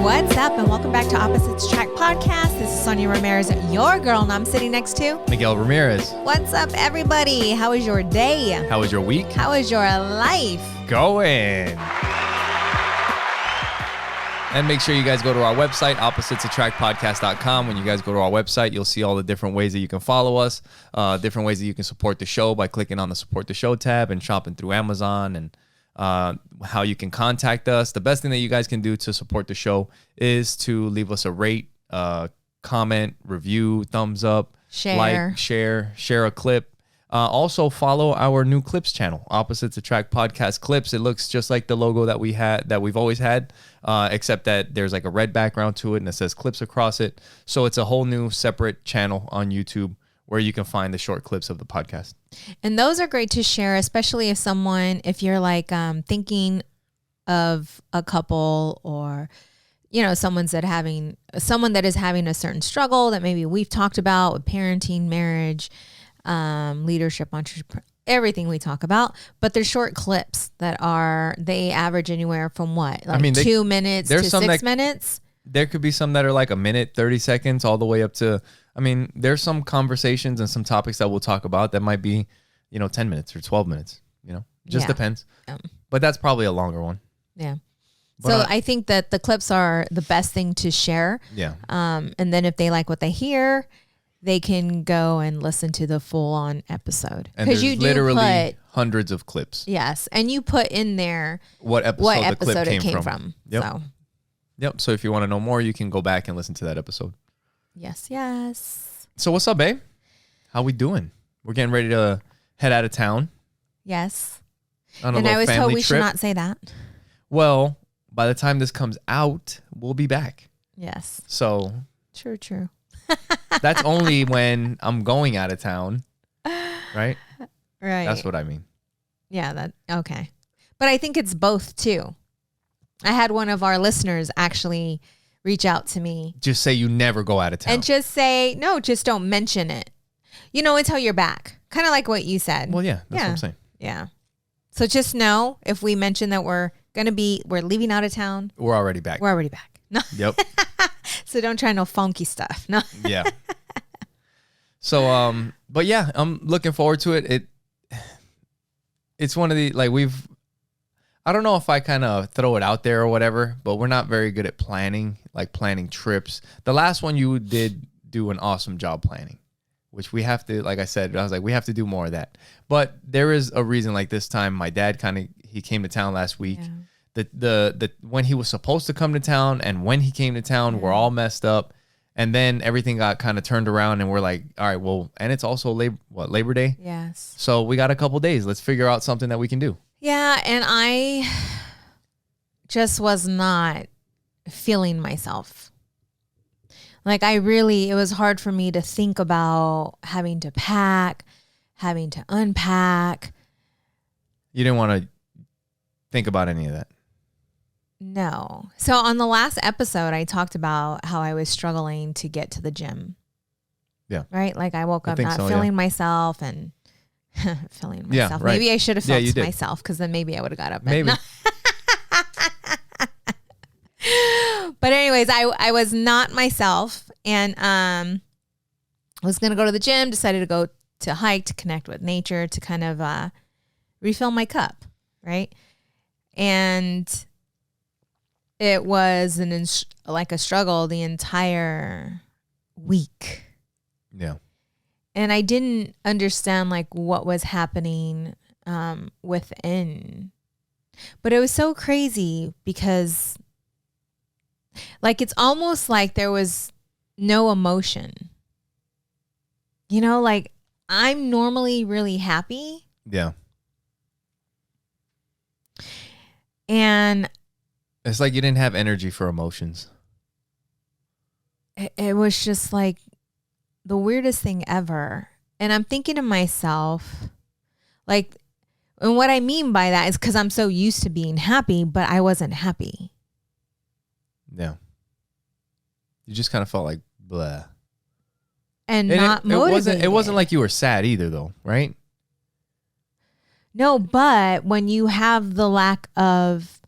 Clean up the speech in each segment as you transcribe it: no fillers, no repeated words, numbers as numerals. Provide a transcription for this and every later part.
What's up, and welcome back to Opposites Track Podcast. This is Sonia Ramirez, your girl, and I'm sitting next to Miguel Ramirez. What's up, everybody? How was your day? How was your week? How was your life? Going. And make sure you guys go to our website, oppositesattractpodcast.com. When you guys go to our website, you'll see all the different ways that you can follow us, different ways that you can support the show by clicking on the Support the Show tab and shopping through Amazon, and how you can contact us. The best thing that you guys can do to support the show is to leave us a rate, comment, review, thumbs up, like, share a clip. Also follow our new clips channel, Opposites Attract Podcast Clips. It looks just like the logo that we've always had, except that there's like a red background to it and it says clips across it. So it's a whole new separate channel on YouTube where you can find the short clips of the podcast. And those are great to share, especially if you're like thinking of a couple, or someone that is having a certain struggle that maybe we've talked about with parenting, marriage, leadership, entrepreneur, everything we talk about, but they're short clips they average anywhere from 2 minutes to 6 minutes. There could be some that are like a minute, 30 seconds, all the way up to, there's some conversations and some topics that we'll talk about that might be, 10 minutes or 12 minutes, just depends. But that's probably a longer one. Yeah. But I think that the clips are the best thing to share. Yeah. And then if they like what they hear, they can go and listen to the full-on episode. And there's literally hundreds of clips. Yes, and you put in there what episode the clip it came from. Yep. So if you want to know more, you can go back and listen to that episode. Yes. So what's up, babe? How we doing? We're getting ready to head out of town. Yes. On a little family trip. And I was told we should not say that. Well, by the time this comes out, we'll be back. Yes. So. True. That's only when I'm going out of town, right? Right. That's what I mean. Yeah, okay. But I think it's both too. I had one of our listeners actually reach out to me. Just say you never go out of town. And just say, no, just don't mention it. Until you're back. Kind of like what you said. Well, yeah, that's what I'm saying. Yeah. So just know if we mention that we're leaving out of town. We're already back. No. Yep. So don't try no funky stuff. No. Yeah. So, but yeah, I'm looking forward to it. It's one of the, I don't know if I kind of throw it out there or whatever, but we're not very good at planning trips. The last one you did do an awesome job planning, which we have to, like I said, I was like, we have to do more of that. But there is a reason, like this time, my dad he came to town last week. Yeah. The when he was supposed to come to town and when he came to town were all messed up, and then everything got kind of turned around, and we're like, all right, well, and it's also Labor Day. Yes. So we got a couple days. Let's figure out something that we can do. Yeah, and I just was not feeling myself. It was hard for me to think about having to pack, having to unpack. You didn't want to think about any of that. No. So on the last episode, I talked about how I was struggling to get to the gym. Yeah. Right? I woke up not feeling myself and feeling myself. Yeah, right. Maybe I should have felt myself, because then maybe I would have got up. Maybe. But anyways, I was not myself, and was going to go to the gym, decided to go to hike, to connect with nature, to kind of refill my cup. Right. And it was a struggle the entire week. Yeah. And I didn't understand what was happening within. But it was so crazy because it's almost like there was no emotion. I'm normally really happy. Yeah. And it's like you didn't have energy for emotions. It was just the weirdest thing ever. And I'm thinking to myself, and what I mean by that is because I'm so used to being happy, but I wasn't happy. Yeah. You just kind of felt like blah. And not motivated. It wasn't like you were sad either, though, right? No, but when you have the lack of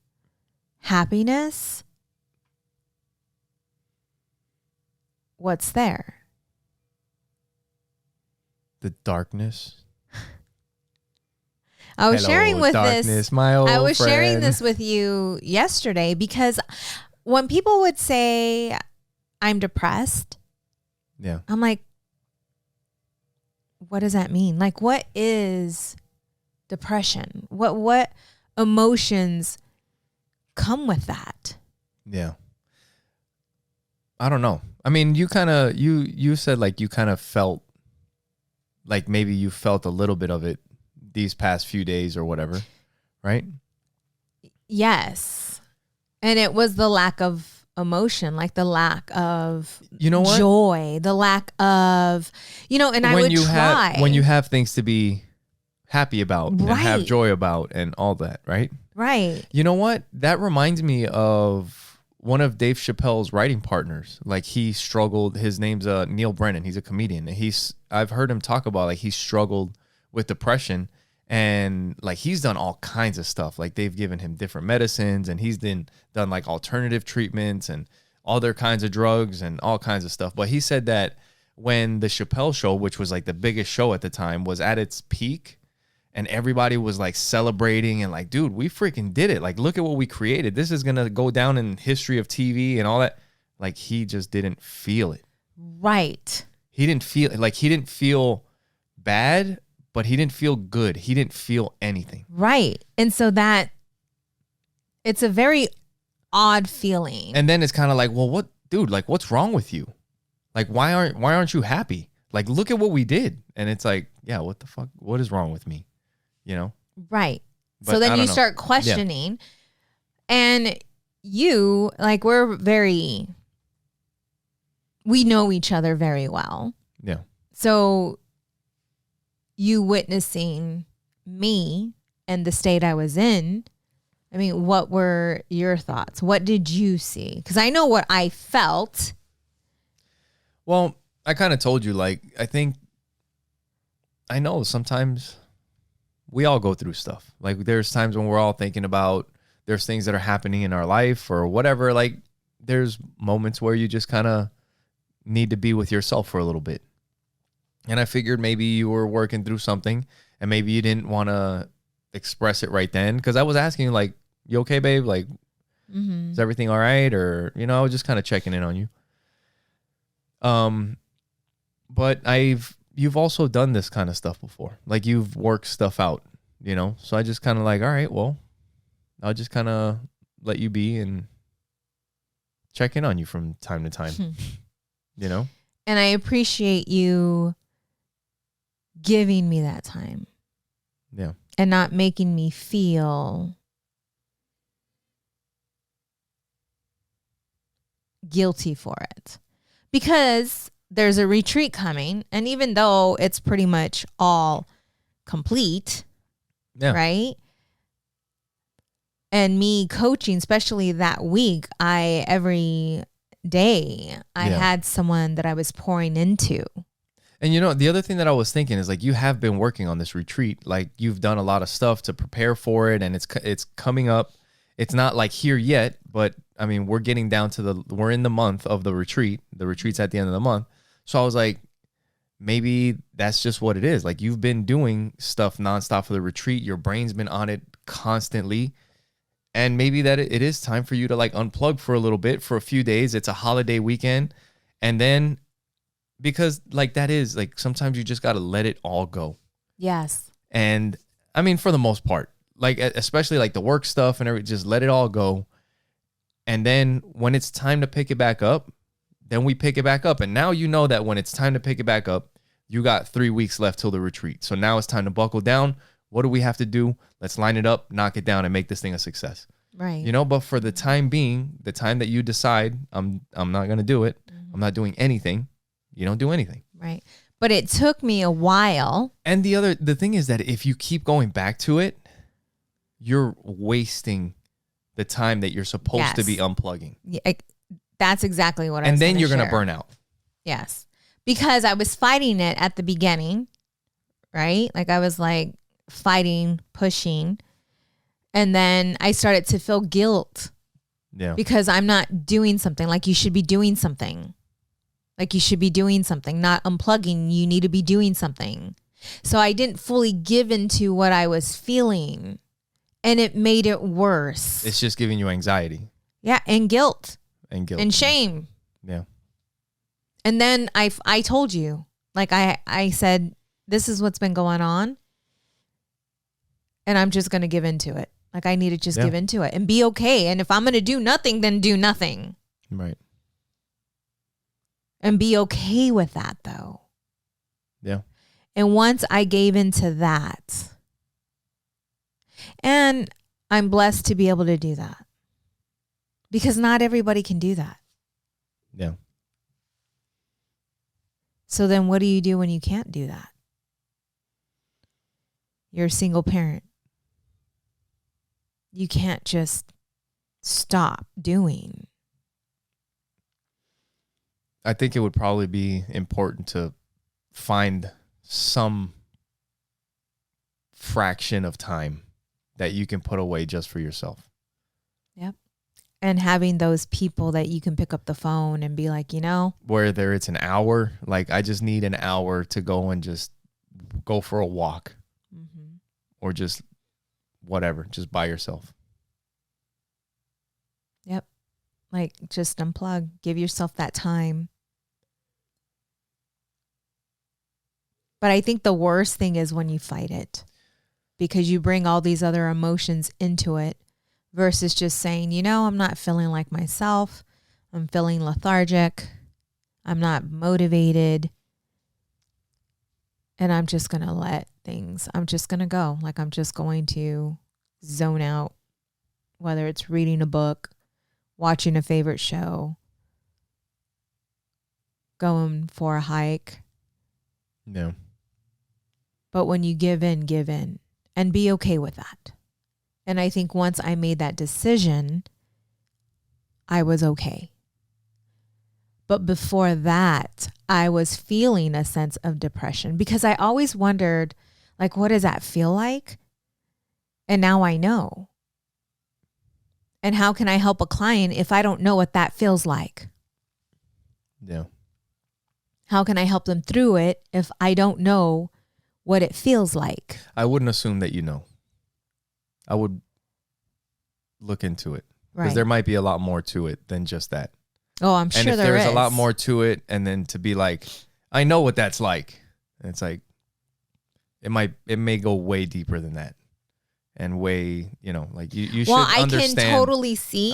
happiness, what's there? The darkness. I was Hello, sharing with darkness, this. my old I was sharing friend. this with you yesterday because when people would say I'm depressed, Yeah. I'm like, what does that mean? Like, what is depression? What emotions come with that? Yeah. I don't know. I mean, you said like you kind of felt like maybe you felt a little bit of it these past few days or whatever, right? Yes. And it was the lack of emotion, like the lack of what? joy, the lack of, and I would try. When you have things to be happy about and have Right. joy about and all that, right? Right. You know what? That reminds me of one of Dave Chappelle's writing partners. Like he struggled. His name's Neil Brennan. He's a comedian. I've heard him talk about like he struggled with depression, and like he's done all kinds of stuff. Like they've given him different medicines, and he's done like alternative treatments and other kinds of drugs and all kinds of stuff. But he said that when the Chappelle show, which was like the biggest show at the time, was at its peak, and everybody was like celebrating and like, dude, we freaking did it. Like, look at what we created. This is going to go down in history of TV and all that. Like, he just didn't feel it. Right. He didn't feel bad, but he didn't feel good. He didn't feel anything. Right. And so it's a very odd feeling. And then it's kind of like, well, what, dude, like, what's wrong with you? Like, why aren't you happy? Like, look at what we did. And it's like, yeah, what the fuck? What is wrong with me? Right. But so I then don't you know. start questioning, and you, like, we know each other very well. Yeah. So you witnessing me and the state I was in, I mean, what were your thoughts? What did you see? Because I know what I felt. Well, I kind of told you, like, I know sometimes we all go through stuff. Like there's times when we're all thinking about, there's things that are happening in our life or whatever. Like there's moments where you just kind of need to be with yourself for a little bit. And I figured maybe you were working through something and maybe you didn't want to express it right then. Cause I was asking you like, you okay, babe? Like, is everything all right? Or, I was just kind of checking in on you. But you've also done this kind of stuff before. Like you've worked stuff out, So I just kind of like, all right, well, I'll just kind of let you be and check in on you from time to time, And I appreciate you giving me that time. Yeah. And not making me feel guilty for it. Because there's a retreat coming, and even though it's pretty much all complete, right? And me coaching, especially that week, every day I had someone that I was pouring into. And the other thing that I was thinking is like, you have been working on this retreat. Like you've done a lot of stuff to prepare for it, and it's coming up. It's not like here yet, but I mean, we're getting down to we're in the month of the retreat. The retreat's at the end of the month. So I was like, maybe that's just what it is. Like you've been doing stuff nonstop for the retreat. Your brain's been on it constantly. And maybe that it is time for you to like unplug for a little bit, for a few days. It's a holiday weekend. And then because like that is like, sometimes you just got to let it all go. Yes. And I mean, for the most part, like, especially like the work stuff and everything, just let it all go. And then when it's time to pick it back up, then we pick it back up. And now you know that when it's time to pick it back up, you got 3 weeks left till the retreat. So now it's time to buckle down. What do we have to do? Let's line it up, knock it down, and make this thing a success. Right. But for the time being, the time that you decide, I'm not going to do it. I'm not doing anything. You don't do anything. Right. But it took me a while. And the thing is that if you keep going back to it, you're wasting the time that you're supposed to be unplugging. Yeah, that's exactly what I was And then you're going to to burn out. Yes. Because I was fighting it at the beginning, right? Like I was like fighting, pushing. And then I started to feel guilt. Yeah. Because I'm not doing something. Like you should be doing something. Like you should be doing something, not unplugging. You need to be doing something. So I didn't fully give into what I was feeling, and it made it worse. It's just giving you anxiety. Yeah, and guilt. And shame. Yeah. And then I told you, like I said, this is what's been going on, and I'm just going to give into it. Like I need to just give into it and be okay. And if I'm going to do nothing, then do nothing. Right. And be okay with that though. Yeah. And once I gave into that, and I'm blessed to be able to do that, because not everybody can do that. Yeah. So then what do you do when you can't do that? You're a single parent. You can't just stop doing. I think it would probably be important to find some fraction of time that you can put away just for yourself. Yep. And having those people that you can pick up the phone and be like, whether it's an hour, like I just need an hour to go and just go for a walk, or just whatever, just by yourself. Yep. Like just unplug, give yourself that time. But I think the worst thing is when you fight it, because you bring all these other emotions into it versus just saying, I'm not feeling like myself. I'm feeling lethargic. I'm not motivated. And I'm just going to I'm just going to go. Like I'm just going to zone out, whether it's reading a book, watching a favorite show, going for a hike. No. But when you give in and be okay with that. And I think once I made that decision, I was okay. But before that, I was feeling a sense of depression because I always wondered, like, what does that feel like? And now I know. And how can I help a client if I don't know what that feels like? Yeah. How can I help them through it if I don't know what it feels like? I wouldn't assume that you know. I would look into it. Because there might be a lot more to it than just that. Oh, I'm sure there is. And if there's a lot more to it, and then to be like, I know what that's like. And it's like, it may go way deeper than that. And way, like you should understand. Well, I can totally see.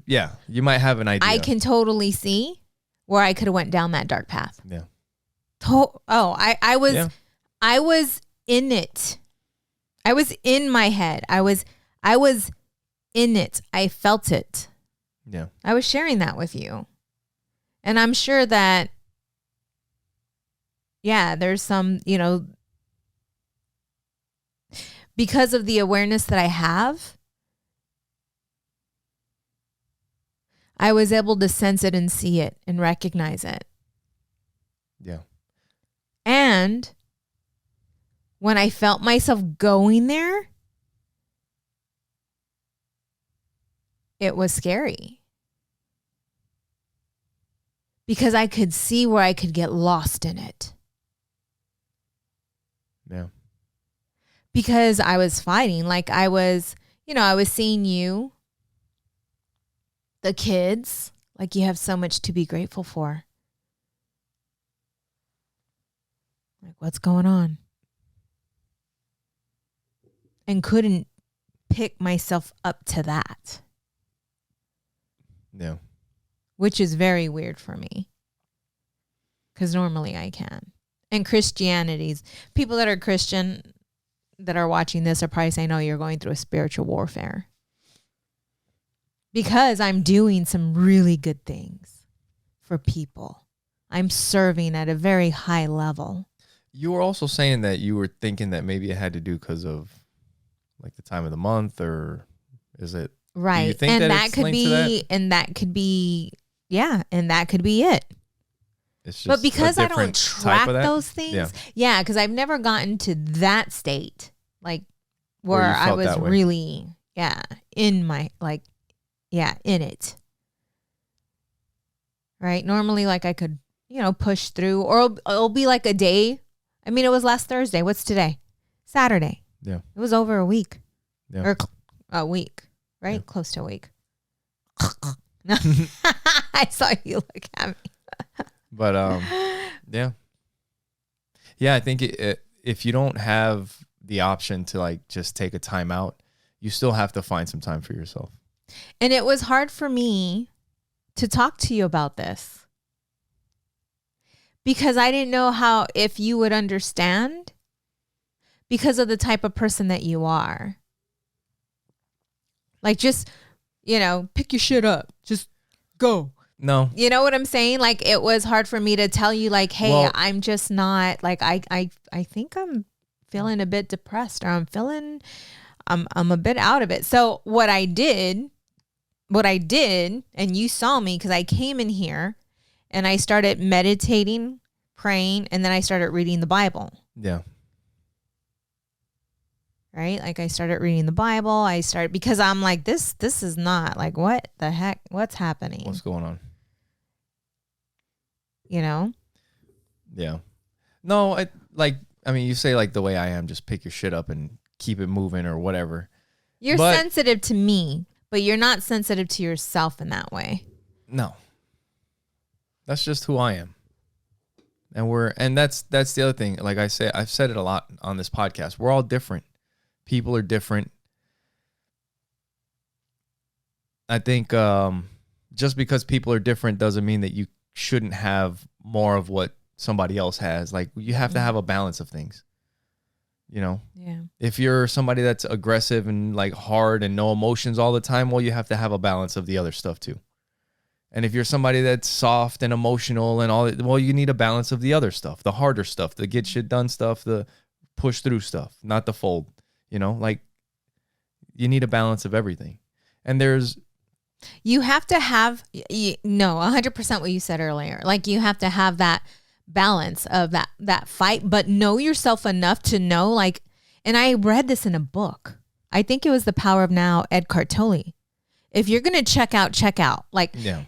You might have an idea. I can totally see where I could have went down that dark path. Yeah. I was in it. I was in my head. I was in it. I felt it. Yeah. I was sharing that with you. And I'm sure that, there's some, because of the awareness that I have, I was able to sense it and see it and recognize it. Yeah. And when I felt myself going there, it was scary. Because I could see where I could get lost in it. Yeah. Because I was fighting. Like I was seeing you, the kids, like you have so much to be grateful for. Like, what's going on? And couldn't pick myself up to that. Yeah. Which is very weird for me. Because normally I can. And Christianity's, people that are Christian that are watching this are probably saying, oh, you're going through a spiritual warfare. Because I'm doing some really good things for people. I'm serving at a very high level. You were also saying that you were thinking that maybe it had to do because of like the time of the month, or is it? Right. Do you think that could be, and that could be, and that could be it. It's just but because I don't track those things, because I've never gotten to that state, like where I was really, in my, in it. Right. Normally, like I could push through, or it'll be like a day. I mean, it was last Thursday. What's today? Saturday. Yeah. It was over a week. Yeah. Or a week, right? Yeah. Close to a week. No. I saw you look at me. But yeah. Yeah, I think if you don't have the option to like just take a time out, you still have to find some time for yourself. And it was hard for me to talk to you about this because I didn't know if you would understand because of the type of person that you are. Like, just, pick your shit up. Just go. No. You know what I'm saying? Like, it was hard for me to tell you, like, hey, well, I'm just not, like, I think I'm feeling a bit depressed, or I'm a bit out of it. So what I did, and you saw me because I came in here and I started meditating, praying, and then I started reading the Bible. Yeah. Right? Like, I started reading the Bible. Because I'm like, this is not, like, what the heck? What's happening? What's going on? Yeah. No, you say like the way I am, just pick your shit up and keep it moving or whatever. You're sensitive to me, but you're not sensitive to yourself in that way. No. That's just who I am. And that's the other thing. Like I say, I've said it a lot on this podcast. We're all different. People are different. I think just because people are different doesn't mean that you shouldn't have more of what somebody else has. Like, you have to have a balance of things. Yeah. If you're somebody that's aggressive and like hard and no emotions all the time, well, you have to have a balance of the other stuff too. And if you're somebody that's soft and emotional and all, well, you need a balance of the other stuff, the harder stuff, the get shit done stuff, the push through stuff, not the fold. Like, you need a balance of everything. And you have to have 100% what you said earlier. Like, you have to have that balance of that fight, but know yourself enough to know, like, and I read this in a book. I think it was The Power of Now, Eckhart Tolle. If you're going to check out. Like, yeah.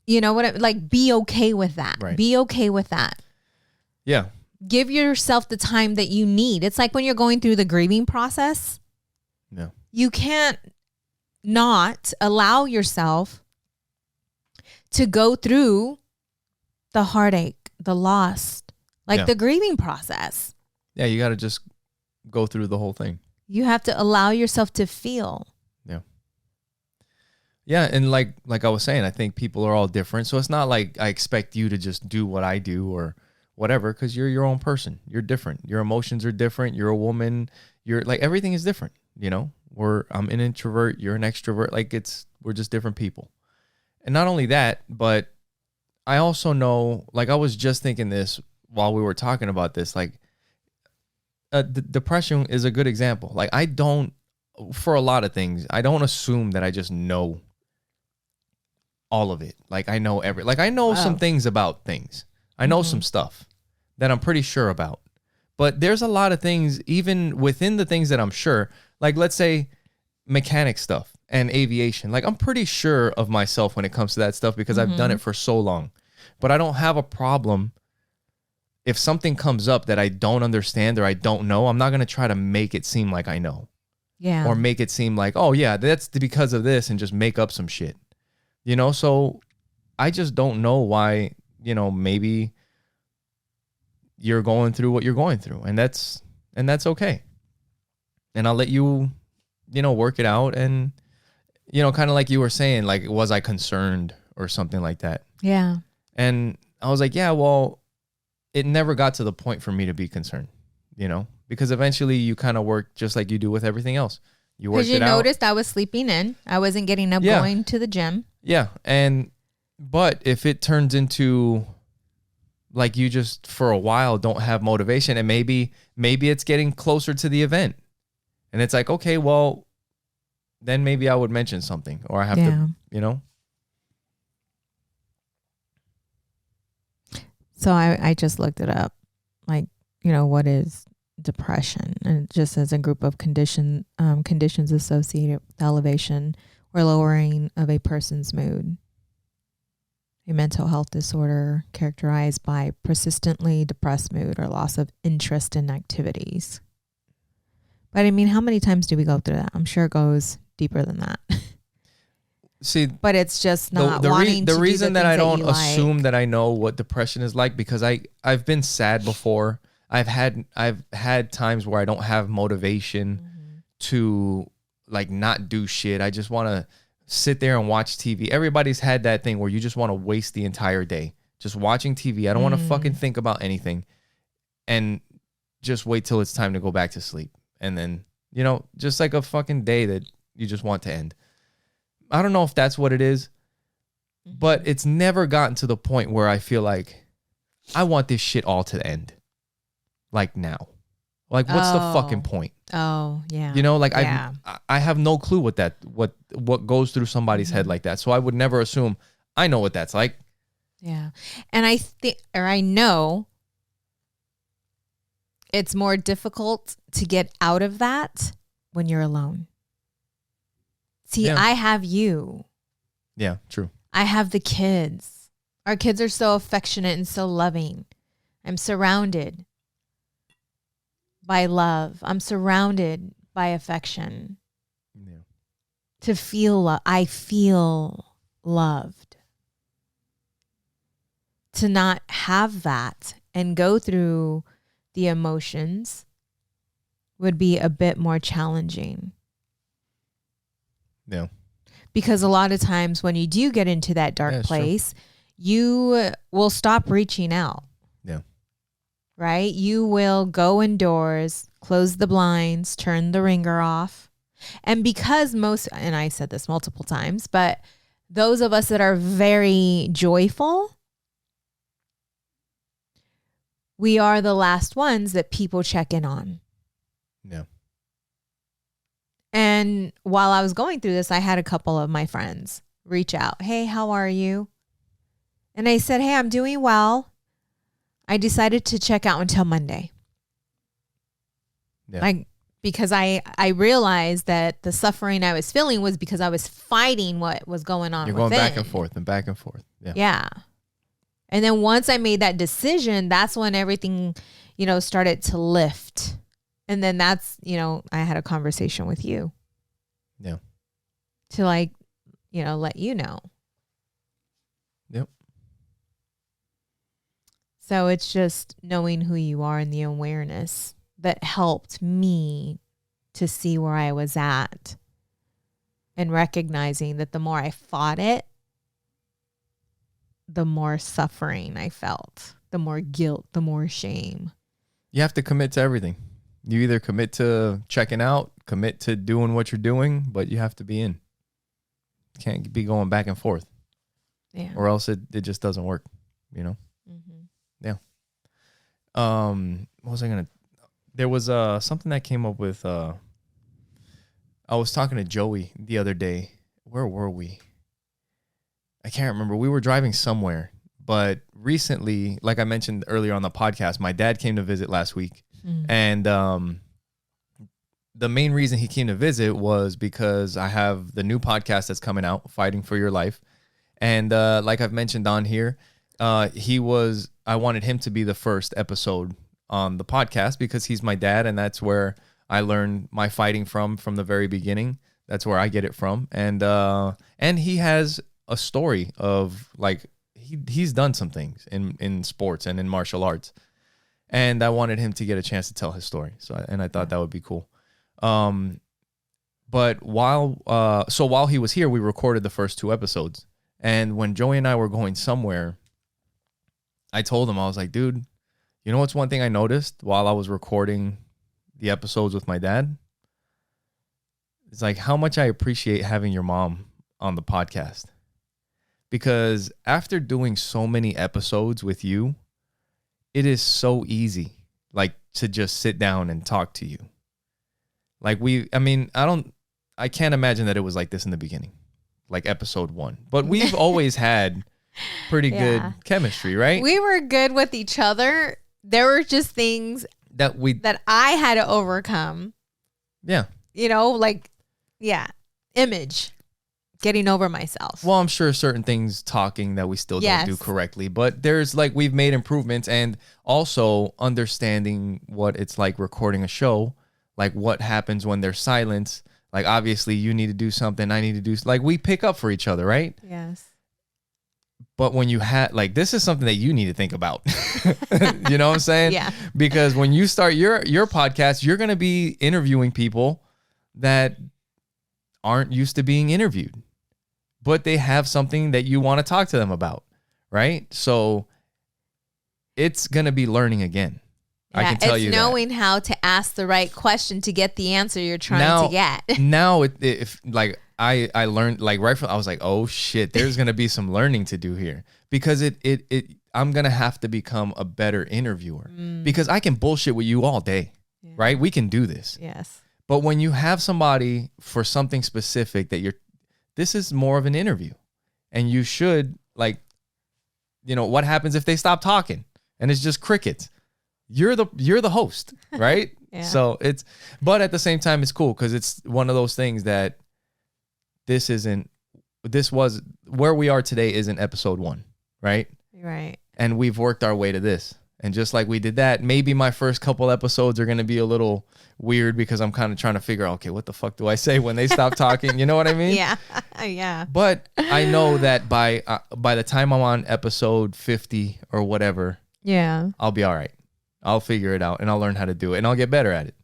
You know what? Like, be okay with that. Right. Be okay with that. Yeah. Give yourself the time that you need. It's like when you're going through the grieving process. Yeah. You can't not allow yourself to go through the heartache, the loss, like the grieving process. Yeah, you got to just go through the whole thing. You have to allow yourself to feel. Yeah. Yeah, and like I was saying, I think people are all different. So it's not like I expect you to just do what I do or whatever, because you're your own person. You're different. Your emotions are different. You're a woman. You're like, everything is different. I'm an introvert. You're an extrovert. Like, we're just different people. And not only that, but I also know, like, I was just thinking this while we were talking about this, like, depression is a good example. Like, for a lot of things, I don't assume that I just know all of it. Like, I know I know some things about things. I know some stuff that I'm pretty sure about. But there's a lot of things, even within the things that I'm sure, like, let's say mechanic stuff and aviation. Like, I'm pretty sure of myself when it comes to that stuff because I've done it for so long. But I don't have a problem if something comes up that I don't understand or I don't know. I'm not going to try to make it seem like I know. Yeah. Or make it seem like, oh yeah, that's because of this, and just make up some shit. So I just don't know why, maybe you're going through what you're going through, and that's okay. And I'll let you, work it out. And, kind of like you were saying, like, was I concerned or something like that? Yeah. And I was like, yeah, well, it never got to the point for me to be concerned, because eventually you kind of work just like you do with everything else. You worked it out. Because you noticed I was sleeping in. I wasn't getting up going to the gym. Yeah. But if it turns into, like, you just for a while don't have motivation, and maybe it's getting closer to the event, and it's like, okay, well, then maybe I would mention something, or I have to, So I just looked it up, like, what is depression? And it just says a group of conditions associated with elevation or lowering of a person's mood. a mental health disorder characterized by persistently depressed mood or loss of interest in activities. But I mean, how many times do we go through that? I'm sure it goes deeper than that. See, but it's just not wanting the to reason do the that I things don't you assume like. that I know what depression is like, because I've been sad before. I've had times where I don't have motivation to like not do shit. I just want to sit there and watch TV. Everybody's had that thing where you just want to waste the entire day just watching TV. I don't want to fucking think about anything and just wait till it's time to go back to sleep. And then, you know, just like a fucking day that you just want to end. I don't know if that's what it is, but it's never gotten to the point where I feel like I want this shit all to end. Like now. Like, what's the fucking point? Oh, yeah. You know, like yeah. I have no clue what goes through somebody's head like that. So I would never assume I know what that's like. Yeah. And I know it's more difficult to get out of that when you're alone. See, Yeah. I have you. Yeah, true. I have the kids. Our kids are so affectionate and so loving. I'm surrounded by love. I'm surrounded by affection. Yeah. To feel I feel loved. To not have that and go through the emotions would be a bit more challenging. Yeah. Because a lot of times when you do get into that dark place, you will stop reaching out. Yeah. Right? You will go indoors, close the blinds, turn the ringer off. And because and I said this multiple times, but those of us that are very joyful, we are the last ones that people check in on. Yeah. And while I was going through this, I had a couple of my friends reach out. Hey, how are you? And I said, hey, I'm doing well. I decided to check out until Monday. Yeah. Because I realized that the suffering I was feeling was because I was fighting what was going on. You're going within. back and forth and back and forth. Yeah. Yeah. And then once I made that decision, that's when everything, started to lift. And then that's, I had a conversation with you. Yeah. To let you know. Yep. So it's just knowing who you are and the awareness that helped me to see where I was at and recognizing that the more I fought it, the more suffering I felt, the more guilt, the more shame. You have to commit to everything. You either commit to checking out, commit to doing what you're doing, but you have to be in. You can't be going back and forth. Yeah. Or else it just doesn't work, Mm-hmm. Yeah. What was I going to... There was something that came up with... I was talking to Joey the other day. Where were we? I can't remember. We were driving somewhere. But recently, like I mentioned earlier on the podcast, my dad came to visit last week. And the main reason he came to visit was because I have the new podcast that's coming out, Fighting for Your Life. And like I've mentioned on here, I wanted him to be the first episode on the podcast because he's my dad, and that's where I learned my fighting from the very beginning. That's where I get it from. And he has a story of like he's done some things in sports and in martial arts. And I wanted him to get a chance to tell his story. I thought that would be cool. But while he was here, we recorded the first 2 episodes. And when Joey and I were going somewhere, I told him, I was like, dude, you know what's one thing I noticed while I was recording the episodes with my dad? It's like how much I appreciate having your mom on the podcast. Because after doing so many episodes with you, it is so easy, like, to just sit down and talk to you. Like I can't imagine that it was like this in the beginning, like episode 1. But we've always had pretty good chemistry, right? We were good with each other. There were just things that I had to overcome. Yeah. Image. getting over myself. Well, I'm sure certain things talking that we still don't do correctly, but there's like we've made improvements, and also understanding what it's like recording a show, like what happens when there's silence. Like obviously you need to do something, I need to do like we pick up for each other, right? Yes. But when you had like this is something that you need to think about. You know what I'm saying? Yeah. Because when you start your podcast, you're going to be interviewing people that aren't used to being interviewed, but they have something that you want to talk to them about, right? So it's going to be learning again. Yeah, I can tell you it's knowing how to ask the right question to get the answer you're trying to get. Now, if like I learned like right from I was like, oh shit, there's gonna be some learning to do here because I'm gonna have to become a better interviewer because I can bullshit with you all day, right? We can do this. Yes. But when you have somebody for something specific that this is more of an interview, and you should like, you know, what happens if they stop talking and it's just crickets? You're the host, right? Yeah. So but at the same time, it's cool because it's one of those things that this was where we are today isn't episode 1, right? Right. And we've worked our way to this. And just like we did that, maybe my first couple episodes are going to be a little weird because I'm kind of trying to figure out, okay, what the fuck do I say when they stop talking? You know what I mean? Yeah. Yeah. But I know that by the time I'm on episode 50 or whatever, I'll be all right. I'll figure it out and I'll learn how to do it and I'll get better at it.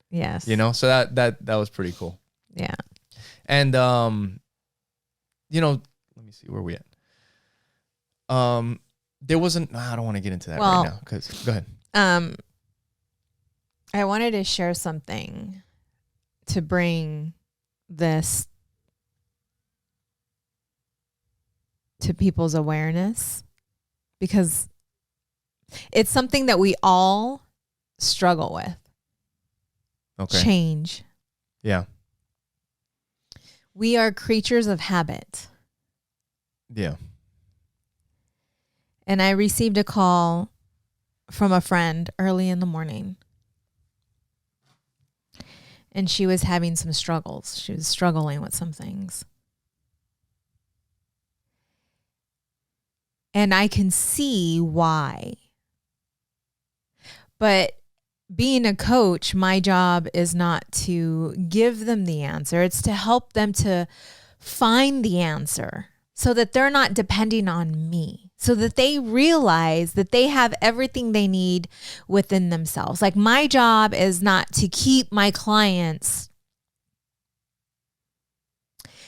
Yes. You know, so that was pretty cool. Yeah. And you know, let me see where we at. There wasn't I don't want to get into that right now cuz go ahead. I wanted to share something to bring this to people's awareness because it's something that we all struggle with. Okay. Change. Yeah. We are creatures of habit. Yeah. And I received a call from a friend early in the morning. And she was having some struggles. She was struggling with some things. And I can see why. But being a coach, my job is not to give them the answer. It's to help them to find the answer so that they're not depending on me, so that they realize that they have everything they need within themselves. Like my job is not to keep my clients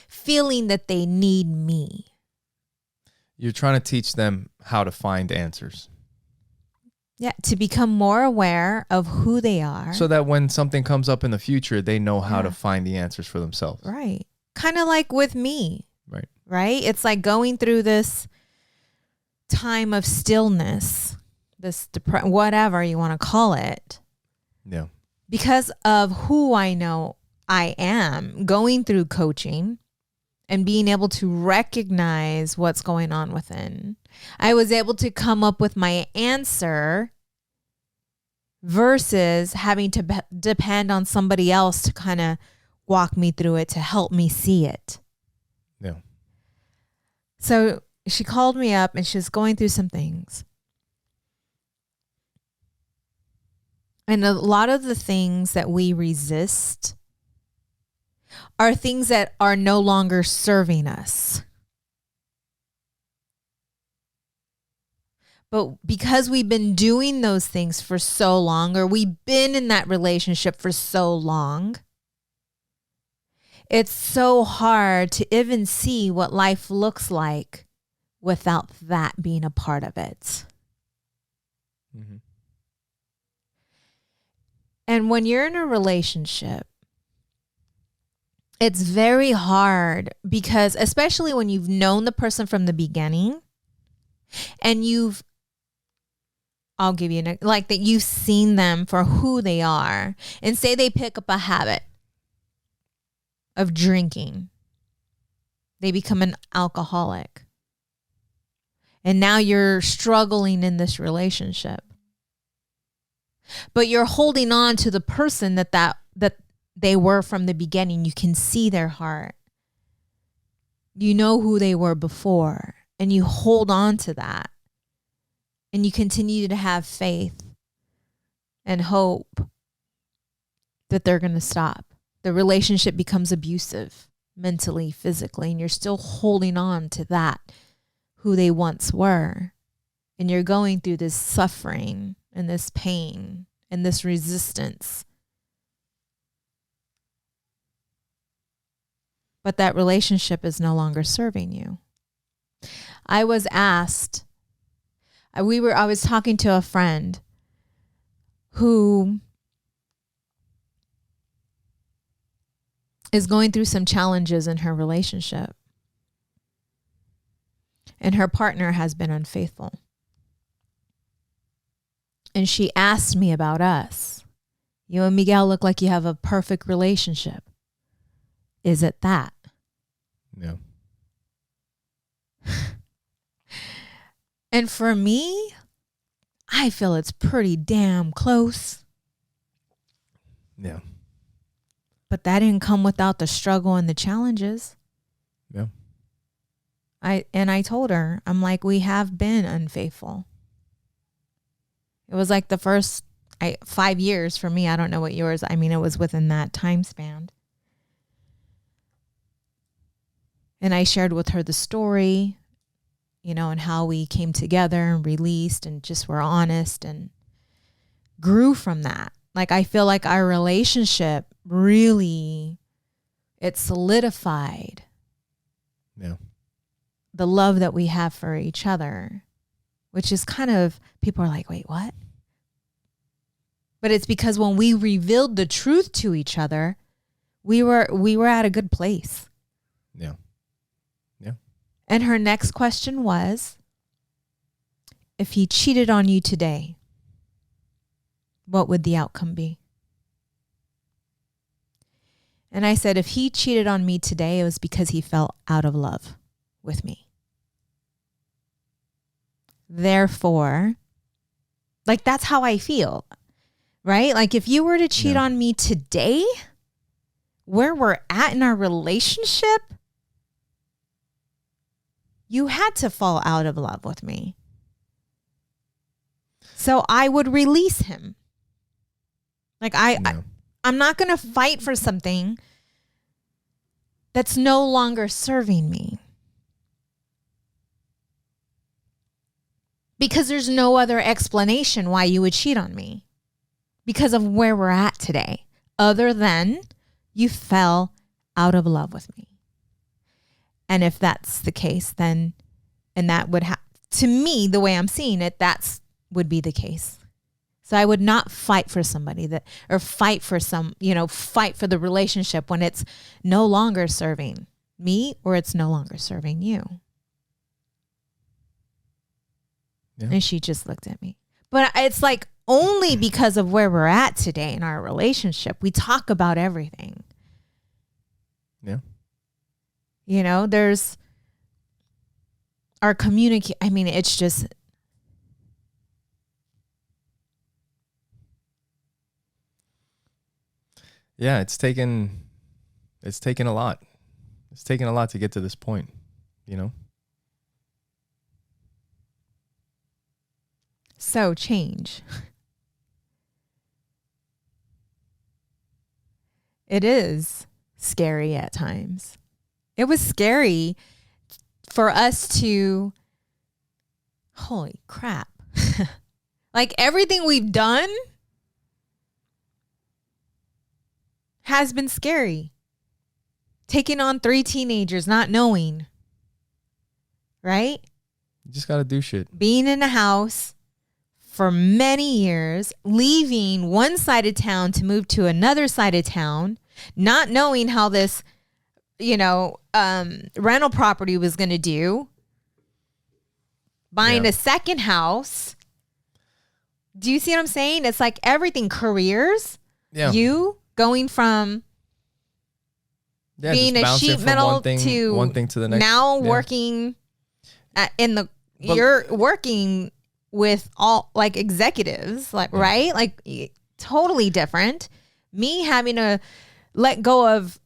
feeling that they need me. You're trying to teach them how to find answers. Yeah, to become more aware of who they are. So that when something comes up in the future, they know how to find the answers for themselves. Right. Kind of like with me. Right. Right? It's like going through this time of stillness, this whatever you want to call it. Yeah. Because of who I know I am, going through coaching and being able to recognize what's going on within, I was able to come up with my answer versus having to depend on somebody else to kind of walk me through it, to help me see it. Yeah. So she called me up and she was going through some things. And a lot of the things that we resist are things that are no longer serving us. But because we've been doing those things for so long, or we've been in that relationship for so long, it's so hard to even see what life looks like without that being a part of it. Mm-hmm. And when you're in a relationship, it's very hard because, especially when you've known the person from the beginning and I'll give you like that you've seen them for who they are, and say they pick up a habit of drinking. They become an alcoholic. And now you're struggling in this relationship. But you're holding on to the person that they were from the beginning. You can see their heart. you know who they were before, and you hold on to that, and you continue to have faith and hope that they're going to stop. The relationship becomes abusive mentally, physically, and you're still holding on to that, who they once were. And you're going through this suffering and this pain and this resistance. But that relationship is no longer serving you. I was asked, I was talking to a friend who is going through some challenges in her relationship. And her partner has been unfaithful. And she asked me about us. You and Miguel look like you have a perfect relationship. Is it that? Yeah. And for me, I feel it's pretty damn close. Yeah. But that didn't come without the struggle and the challenges. Yeah. I told her, I'm like, we have been unfaithful. It was like the first 5 years for me. I don't know what yours. I mean, it was within that time span. And I shared with her the story, and how we came together and released and just were honest and grew from that. Like, I feel like our relationship really, it solidified. Yeah. The love that we have for each other, which is kind of, people are like, wait, what? But it's because when we revealed the truth to each other, we were at a good place. Yeah. Yeah. And her next question was, if he cheated on you today, what would the outcome be? And I said, if he cheated on me today, it was because he fell out of love with me. Therefore, like, that's how I feel, right? Like, if you were to cheat on me today, where we're at in our relationship, you had to fall out of love with me. So I would release him. Like, I'm not going to fight for something that's no longer serving me. Because there's no other explanation why you would cheat on me. Because of where we're at today. Other than you fell out of love with me. And if that's the case, then, and that would to me, the way I'm seeing it, that's would be the case. So I would not fight for somebody fight for the relationship when it's no longer serving me or it's no longer serving you. Yeah. And she just looked at me. But it's like, only because of where we're at today in our relationship, we talk about everything. Yeah. There's our communicate. I mean, it's just. Yeah, it's taken a lot. It's taken a lot to get to this point, So change. It is scary at times. It was scary for us to, holy crap. Like, everything we've done has been scary. Taking on 3 teenagers, not knowing. Right? You just got to do shit. Being in a house for many years, leaving one side of town to move to another side of town, not knowing how this, rental property was going to do, buying a second house. Do you see what I'm saying? It's like everything, careers, you going from being a sheet metal to one thing to the next. Now working you're working with all like executives, like, right? Like, totally different. Me having to let go of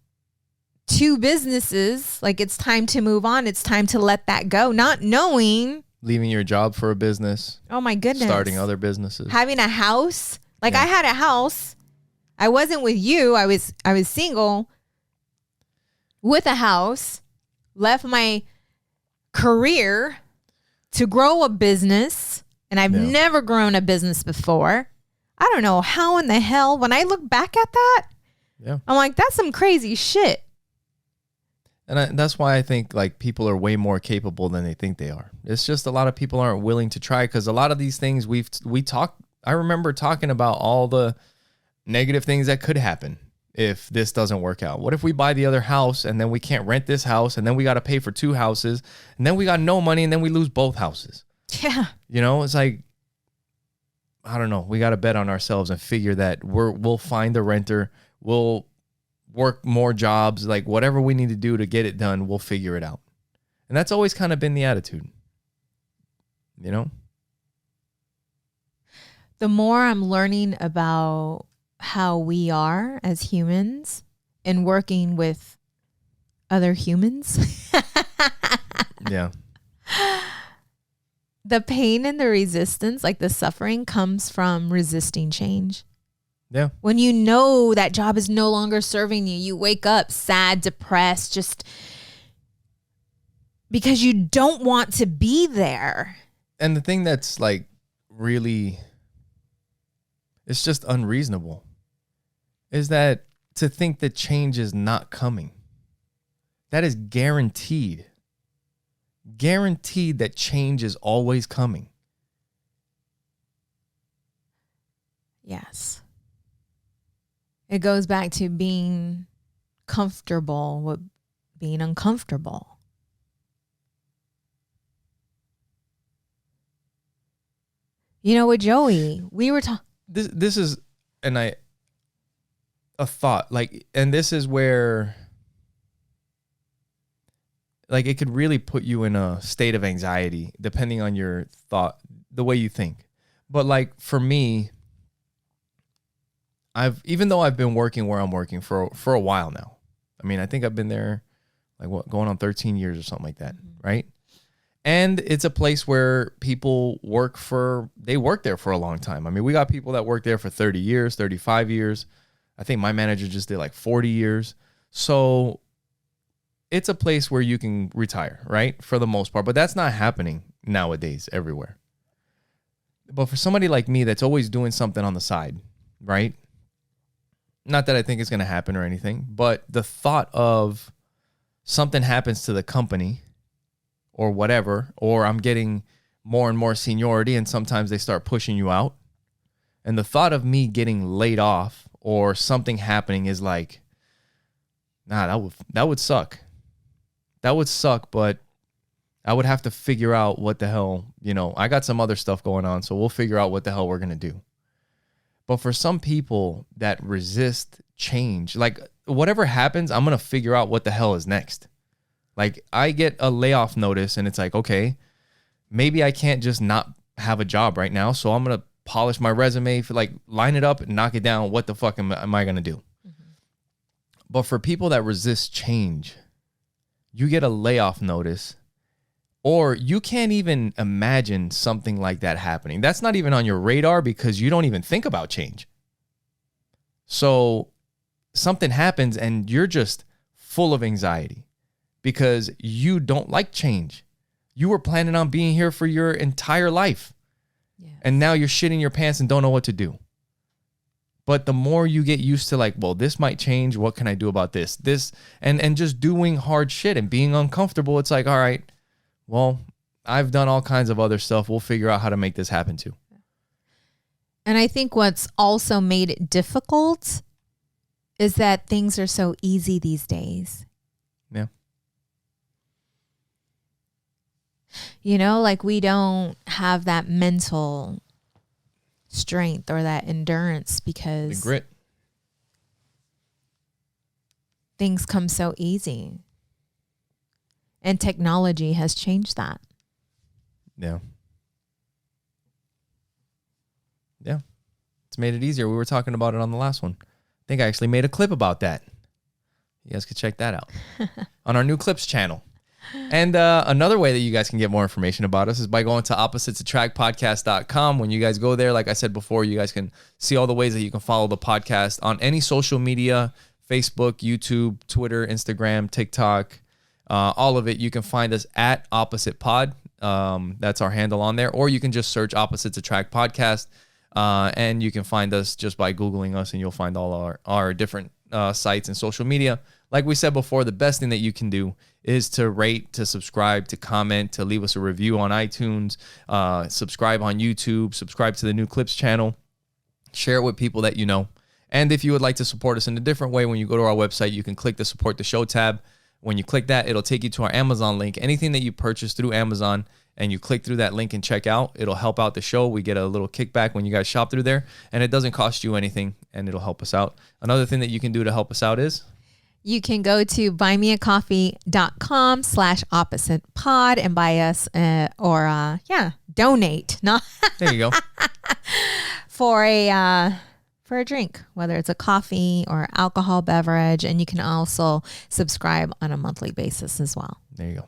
two businesses. Like, it's time to move on. It's time to let that go. Not knowing. Leaving your job for a business. Oh my goodness. Starting other businesses. Having a house. Like, I had a house. I wasn't with you. I was single with a house. Left my career to grow a business. And I've never grown a business before. I don't know how in the hell, when I look back at that, I'm like, that's some crazy shit. And that's why I think like people are way more capable than they think they are. It's just a lot of people aren't willing to try, because a lot of these things I remember talking about all the negative things that could happen if this doesn't work out. What if we buy the other house and then we can't rent this house, and then we got to pay for two houses, and then we got no money, and then we lose both houses? Yeah. You know, it's like, I don't know. We got to bet on ourselves and figure that we'll find a renter. We'll work more jobs, like whatever we need to do to get it done, we'll figure it out. And that's always kind of been the attitude, you know? The more I'm learning about how we are as humans and working with other humans. Yeah. The pain and the resistance, like the suffering, comes from resisting change. Yeah. When you know that job is no longer serving you, you wake up sad, depressed, just because you don't want to be there. And the thing that's like really, it's just unreasonable, is that to think that change is not coming. That is guaranteed. Guaranteed that change is always coming. Yes. It goes back to being comfortable with being uncomfortable. You know, with Joey, we were talking. This is, a thought, like, and this is where, like, it could really put you in a state of anxiety depending on your thought, the way you think. But like for me, even though I've been working where I'm working for a while now. I mean, I think I've been there like going on 13 years or something like that, right? And it's a place where people work there for a long time. I mean, we got people that work there for 30 years, 35 years. I think my manager just did like 40 years. So it's a place where you can retire, right? For the most part. But that's not happening nowadays everywhere. But for somebody like me that's always doing something on the side, right? Not that I think it's going to happen or anything, but the thought of something happens to the company or whatever, or I'm getting more and more seniority and sometimes they start pushing you out. And the thought of me getting laid off or something happening is like, nah, that would suck. That would suck, but I would have to figure out what the hell, I got some other stuff going on, so we'll figure out what the hell we're going to do. But for some people that resist change, like whatever happens, I'm going to figure out what the hell is next. Like I get a layoff notice and it's like, okay, maybe I can't just not have a job right now. So I'm going to polish my resume, line it up and knock it down. What the fuck am I going to do? Mm-hmm. But for people that resist change, you get a layoff notice, or you can't even imagine something like that happening. That's not even on your radar because you don't even think about change. So something happens and you're just full of anxiety because you don't like change. You were planning on being here for your entire life. Yes. And now you're shitting your pants and don't know what to do. But the more you get used to like, well, this might change. What can I do about this? And just doing hard shit and being uncomfortable. It's like, all right, well, I've done all kinds of other stuff. We'll figure out how to make this happen too. And I think what's also made it difficult is that things are so easy these days. Yeah. Like we don't have that mental strength or that endurance because the grit. Things come so easy. And technology has changed that. Yeah. Yeah. It's made it easier. We were talking about it on the last one. I think I actually made a clip about that. You guys can check that out on our new clips channel. And another way that you guys can get more information about us is by going to oppositesattractpodcast.com. When you guys go there, like I said before, you guys can see all the ways that you can follow the podcast on any social media, Facebook, YouTube, Twitter, Instagram, TikTok, all of it. You can find us at Opposite Pod. That's our handle on there. Or you can just search Opposites Attract Podcast, and you can find us just by Googling us, and you'll find all our different sites and social media. Like we said before, the best thing that you can do is to rate, to subscribe, to comment, to leave us a review on iTunes, subscribe on YouTube, subscribe to the New Clips channel, share it with people that you know. And if you would like to support us in a different way, when you go to our website, you can click the Support the Show tab. When you click that, it'll take you to our Amazon link. Anything that you purchase through Amazon and you click through that link and check out, it'll help out the show. We get a little kickback when you guys shop through there, and it doesn't cost you anything, and it'll help us out. Another thing that you can do to help us out is you can go to buymeacoffee.com/oppositepod and buy us donate. No. There you go. for a drink, whether it's a coffee or alcohol beverage, and you can also subscribe on a monthly basis as well. There you go.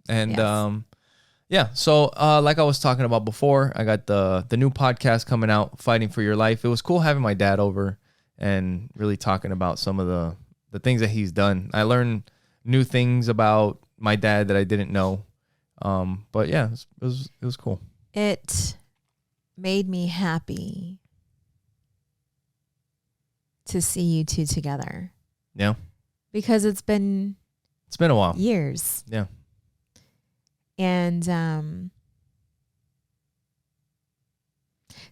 And so like I was talking about before, I got the new podcast coming out, Fighting for Your Life. It was cool having my dad over and really talking about some of the things that he's done. I learned new things about my dad that I didn't know. But yeah, it was cool. It made me happy to see you two together. Yeah. Because it's been a while. Years. Yeah. And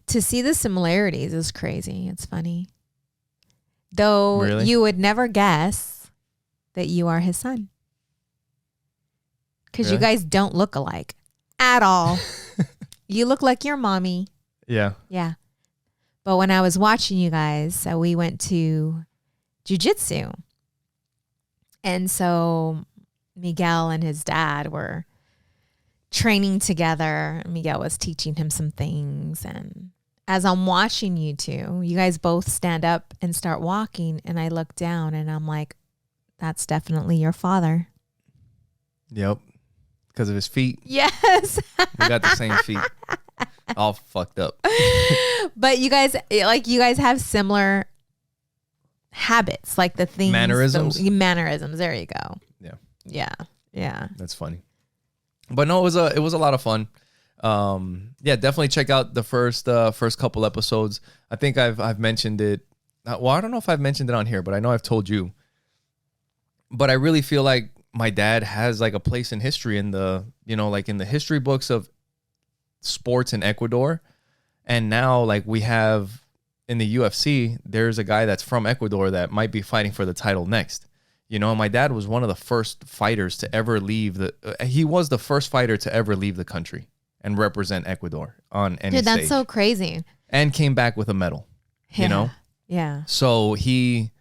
to see the similarities is crazy. It's funny. Though really? You would never guess that you are his son. Because Really? you guys don't look alike at all. You look like your mommy. Yeah. Yeah. But when I was watching you guys, we went to jiu-jitsu. And so Miguel and his dad were training together. Miguel was teaching him some things. And as I'm watching you two, you guys both stand up and start walking. And I look down and I'm like, that's definitely your father. Yep. Because of his feet. Yes. We got the same feet. All fucked up. But you guys have similar habits, like the things. Mannerisms. Mannerisms. There you go. Yeah. Yeah. Yeah. That's funny. But no, it was a lot of fun. Yeah, definitely check out the first couple episodes. I think I've mentioned it. Well, I don't know if I've mentioned it on here, but I know I've told you. But I really feel like my dad has like a place in history in the history books of sports in Ecuador. And now like we have in the UFC, there's a guy that's from Ecuador that might be fighting for the title next. You know, my dad was one of the first fighters to ever leave he was the first fighter to ever leave the country and represent Ecuador on any stage. Dude, that's so crazy. And came back with a medal, Yeah. you know? Yeah. So he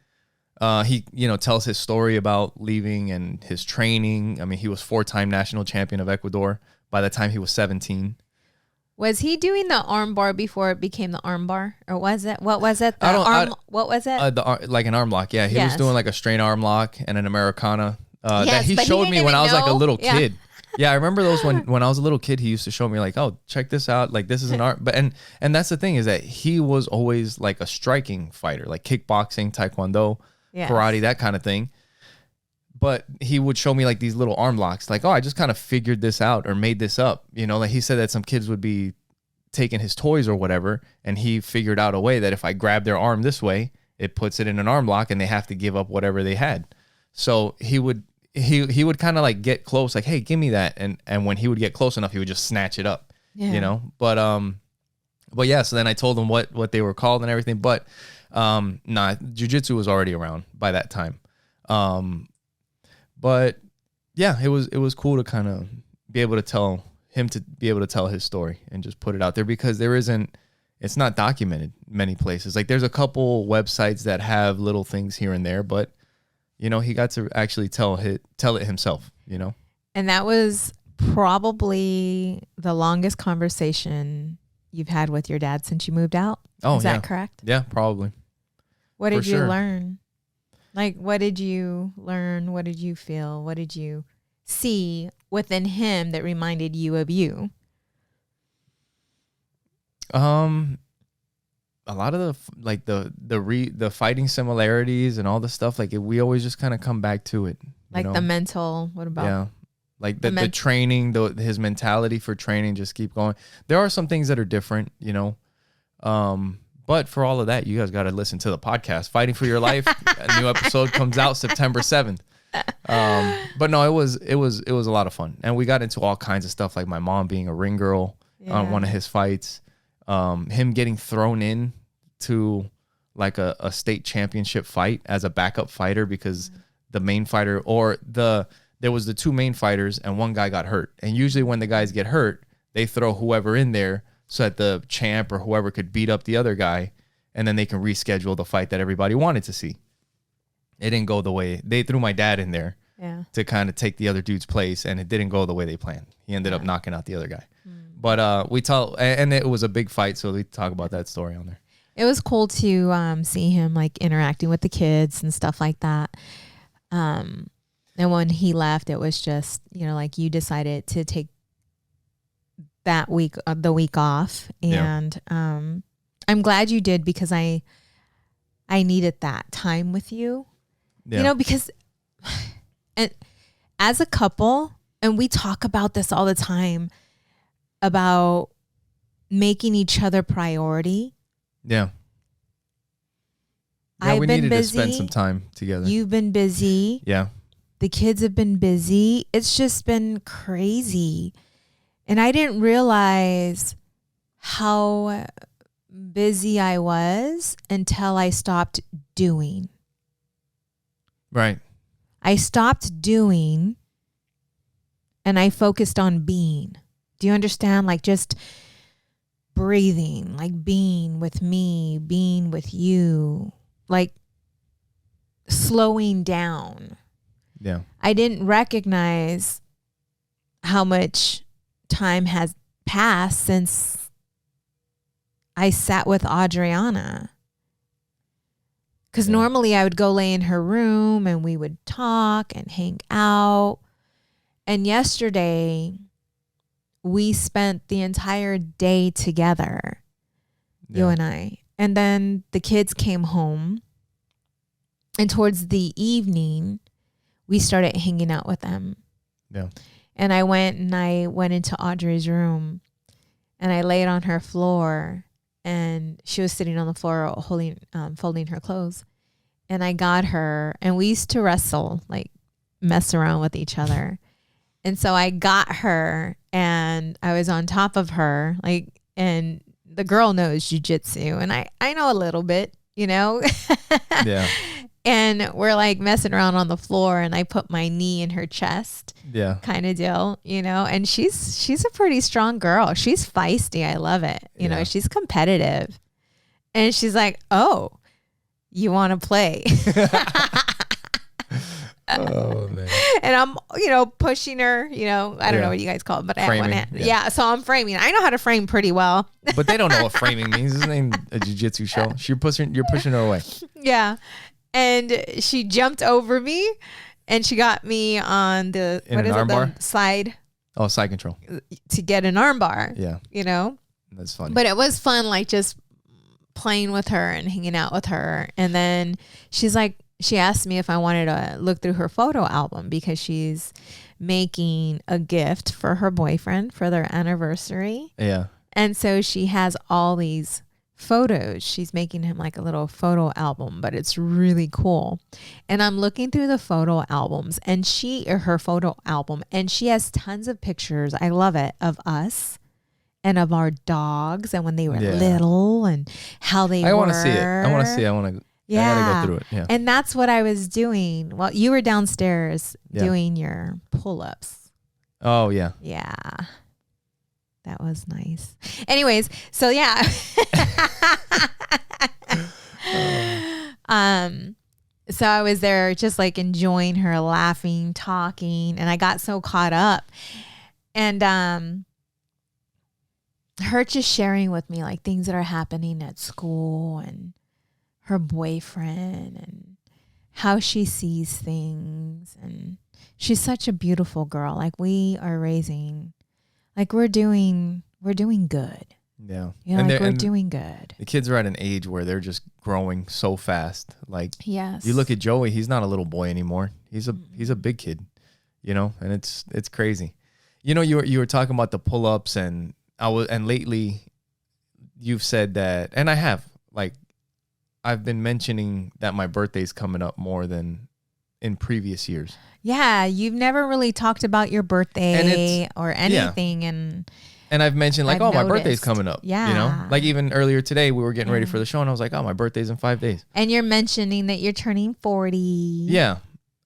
tells his story about leaving and his training. I mean, he was 4-time national champion of Ecuador by the time he was 17. Was he doing the arm bar before it became the arm bar? Or was it? What was it? What was it? Like an arm lock. Yeah, he was doing like a straight arm lock and an Americana that he but showed he me didn't when I was even like a know. little Yeah. kid. Yeah, I remember those when I was a little kid. He used to show me like, oh, check this out. Like this is an art. But and that's the thing is that he was always like a striking fighter, like kickboxing, taekwondo, Yes. karate, that kind of thing. But he would show me like these little arm locks, like, oh, I just kind of figured this out or made this up. You know, like he said that some kids would be taking his toys or whatever, and he figured out a way that if I grab their arm this way, it puts it in an arm lock and they have to give up whatever they had. So he would kind of like get close, like, hey, give me that. And when he would get close enough, he would just snatch it up, you know? But yeah, so then I told him what they were called and everything. But jiu-jitsu was already around by that time. But yeah, it was cool to kind of be able to tell his story and just put it out there, because it's not documented many places. Like there's a couple websites that have little things here and there, but you know, he got to actually tell it himself, you know? And that was probably the longest conversation you've had with your dad since you moved out. Oh, Is that correct? Yeah, probably. What did For you sure. learn? Like, what did you learn? What did you feel? What did you see within him that reminded you of you? A lot of the fighting similarities and all the stuff, like we always just kind of come back to it. Like the mental, what about? Yeah. Like the training, his mentality for training, just keep going. There are some things that are different, but for all of that, you guys got to listen to the podcast, Fighting for Your Life. A new episode comes out September 7th. But no, it was a lot of fun. And we got into all kinds of stuff, like my mom being a ring girl on one of his fights, him getting thrown in to like a state championship fight as a backup fighter because the main fighter there was the two main fighters and one guy got hurt. And usually when the guys get hurt, they throw whoever in there so that the champ or whoever could beat up the other guy, and then they can reschedule the fight that everybody wanted to see. It didn't go the way they threw my dad in there to kind of take the other dude's place, and it didn't go the way they planned. He ended up knocking out the other guy. But and it was a big fight, so we talk about that story on there. It was cool to see him like interacting with the kids and stuff like that. And when he left, it was just, like you decided to take that week, the week off. And I'm glad you did, because I needed that time with you, because and as a couple, and we talk about this all the time about making each other priority. Yeah. I've we been needed busy. to spend some time together. You've been busy. Yeah. The kids have been busy. It's just been crazy. And I didn't realize how busy I was until I stopped doing. Right. I stopped doing and I focused on being. Do you understand? Like just breathing, like being with me, being with you, like slowing down. Yeah. I didn't recognize how much time has passed since I sat with Adriana. Because normally I would go lay in her room and we would talk and hang out. And yesterday we spent the entire day together, you and I. And then the kids came home. And towards the evening, we started hanging out with them. Yeah. And I went into Audrey's room and I laid on her floor, and she was sitting on the floor folding her clothes. And I got her, and we used to wrestle, like mess around with each other. And so I got her and I was on top of her, and the girl knows jujitsu, and I know a little bit, Yeah. And we're like messing around on the floor, and I put my knee in her chest. Yeah. Kind of deal, and she's a pretty strong girl. She's feisty. I love it. You know, she's competitive. And she's like, "Oh, you want to play?" Oh man. And I'm, pushing her, I don't know what you guys call it, but I have one hand. Yeah. So I'm framing. I know how to frame pretty well. But they don't know what framing means. This ain't a jiu-jitsu show. You're pushing her away. Yeah. And she jumped over me and she got me on the side. Oh, side control. To get an arm bar. Yeah. That's funny. But it was fun, like just playing with her and hanging out with her. And then she asked me if I wanted to look through her photo album because she's making a gift for her boyfriend for their anniversary. Yeah. And so she has all these photos. She's making him like a little photo album, but it's really cool. And I'm looking through the photo albums and her photo album, and she has tons of pictures. I love it, of us and of our dogs and when they were little and how they were. I want to see it. I want to I gotta go through it. Yeah. And that's what I was doing. Well, you were downstairs doing your pull-ups. Oh yeah. Yeah. That was nice. Anyways, so yeah. So I was there just like enjoying her, laughing, talking, and I got so caught up. And her just sharing with me like things that are happening at school and her boyfriend and how she sees things, and she's such a beautiful girl. Like we are raising, like we're doing good. Yeah. You know, like we're doing good. The kids are at an age where they're just growing so fast. Like yes. You look at Joey, he's not a little boy anymore. He's a big kid, you know, and it's crazy. You know, you were talking about the pull-ups, and lately you've said that, and I have, like, I've been mentioning that my birthday's coming up more than in previous years. Yeah, you've never really talked about your birthday or anything, and I've mentioned like, I've my noticed. birthday's coming up. Yeah. You know, like even earlier today, we were getting ready for the show, and I was like, oh, my birthday's in 5 days. And you're mentioning that you're turning 40. Yeah.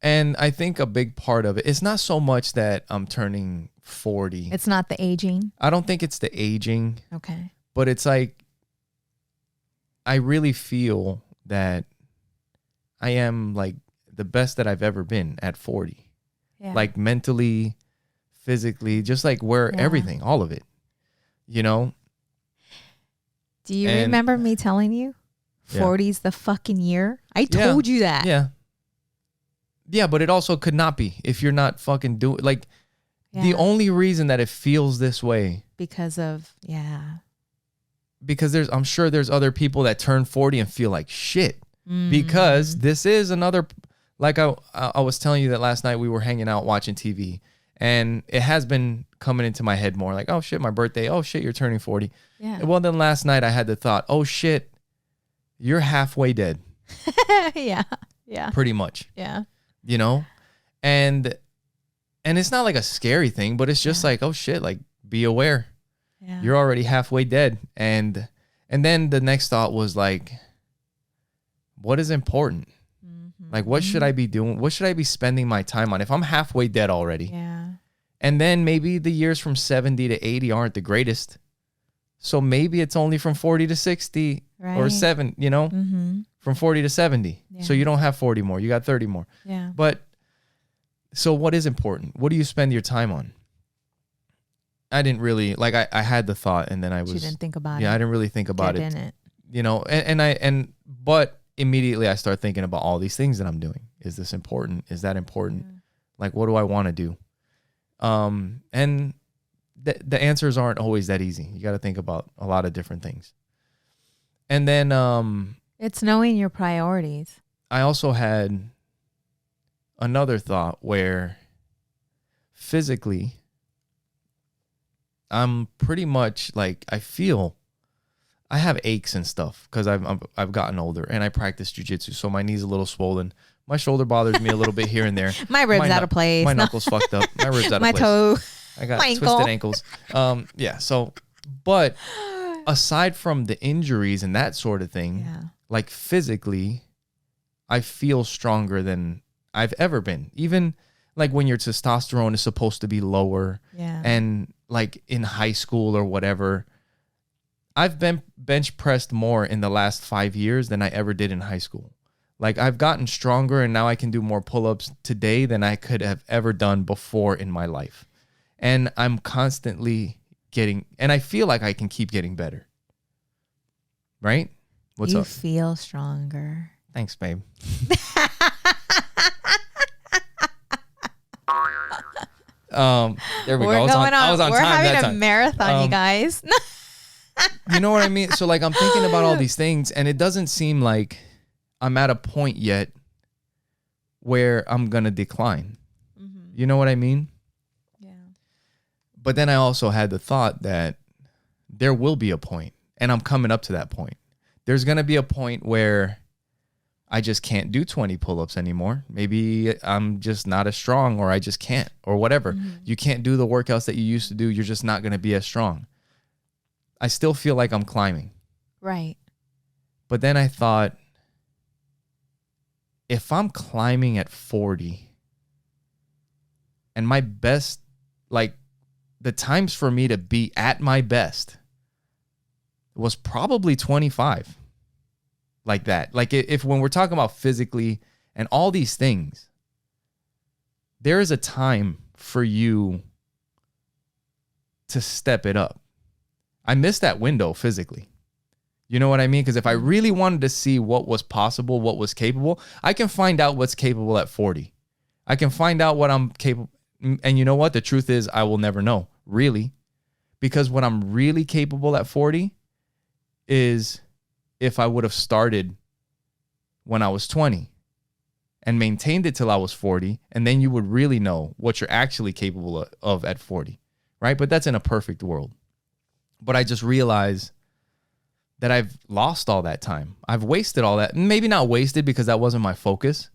And I think a big part of it's not so much that I'm turning 40. It's not the aging. I don't think it's the aging. Okay. But it's like, I really feel that I am like the best that I've ever been at 40. Yeah. Like mentally, physically, just like everything, all of it, you know? Do you remember me telling you 40's the fucking year? I told you that. Yeah. Yeah, but it also could not be if you're not fucking doing, like, the only reason that it feels this way. Because I'm sure there's other people that turn 40 and feel like shit. Because this is another, like I was telling you that last night we were hanging out watching TV, and it has been coming into my head more like, oh shit, my birthday. Oh shit, you're turning 40. Yeah. Well, then last night I had the thought, oh shit, you're halfway dead. Yeah. Yeah. Pretty much. Yeah. You know? And it's not like a scary thing, but it's just like, oh shit, like be aware. Yeah. You're already halfway dead. And then the next thought was like, what is important? Like, what should I be doing? What should I be spending my time on if I'm halfway dead already? Yeah. And then maybe the years from 70 to 80 aren't the greatest. So maybe it's only from 40 to 60 or 7, you know, from 40 to 70. Yeah. So you don't have 40 more. You got 30 more. Yeah. But so what is important? What do you spend your time on? I didn't really, like, I had the thought, and then you didn't think about it. Yeah, I didn't really think about it. You know, but immediately I start thinking about all these things that I'm doing. Is this important? Is that important? Like, what do I want to do? And the answers aren't always that easy. You got to think about a lot of different things. And then it's knowing your priorities. I also had another thought where physically I'm pretty much like, I feel I have aches and stuff because I've gotten older, and I practice jujitsu, so my knee's a little swollen. My shoulder bothers me a little bit here and there. My ribs out of place. My knuckles fucked up. My ribs out of place. My toe. I got twisted ankles. Yeah. So, but aside from the injuries and that sort of thing, like physically, I feel stronger than I've ever been. Even like when your testosterone is supposed to be lower, and like in high school or whatever, I've been bench pressed more in the last 5 years than I ever did in high school. Like, I've gotten stronger, and now I can do more pull-ups today than I could have ever done before in my life. And I'm constantly getting, and I feel like I can keep getting better. Right? What's up? You feel stronger. Thanks, babe. There we go. I was on We're time that having time. A marathon, you guys. You know what I mean? So like, I'm thinking about all these things, and it doesn't seem like I'm at a point yet where I'm going to decline. You know what I mean? Yeah. But then I also had the thought that there will be a point, and I'm coming up to that point. There's going to be a point where I just can't do 20 pull-ups anymore. Maybe I'm just not as strong, or I just can't, or whatever. You can't do the workouts that you used to do. You're just not going to be as strong. I still feel like I'm climbing. Right. But then I thought, if I'm climbing at 40, and my best, like the times for me to be at my best was probably 25. Like that. Like, if when we're talking about physically and all these things, there is a time for you to step it up. I missed that window physically. You know what I mean? Because if I really wanted to see what was possible, what was capable, I can find out what's capable at 40. I can find out what I'm capable. And you know what? The truth is, I will never know, really. Because what I'm really capable at 40 is if I would have started when I was 20 and maintained it till I was 40, and then you would really know what you're actually capable of at 40, right? But that's in a perfect world. But I just realized that I've lost all that time. I've wasted all that. Maybe not wasted because that wasn't my focus,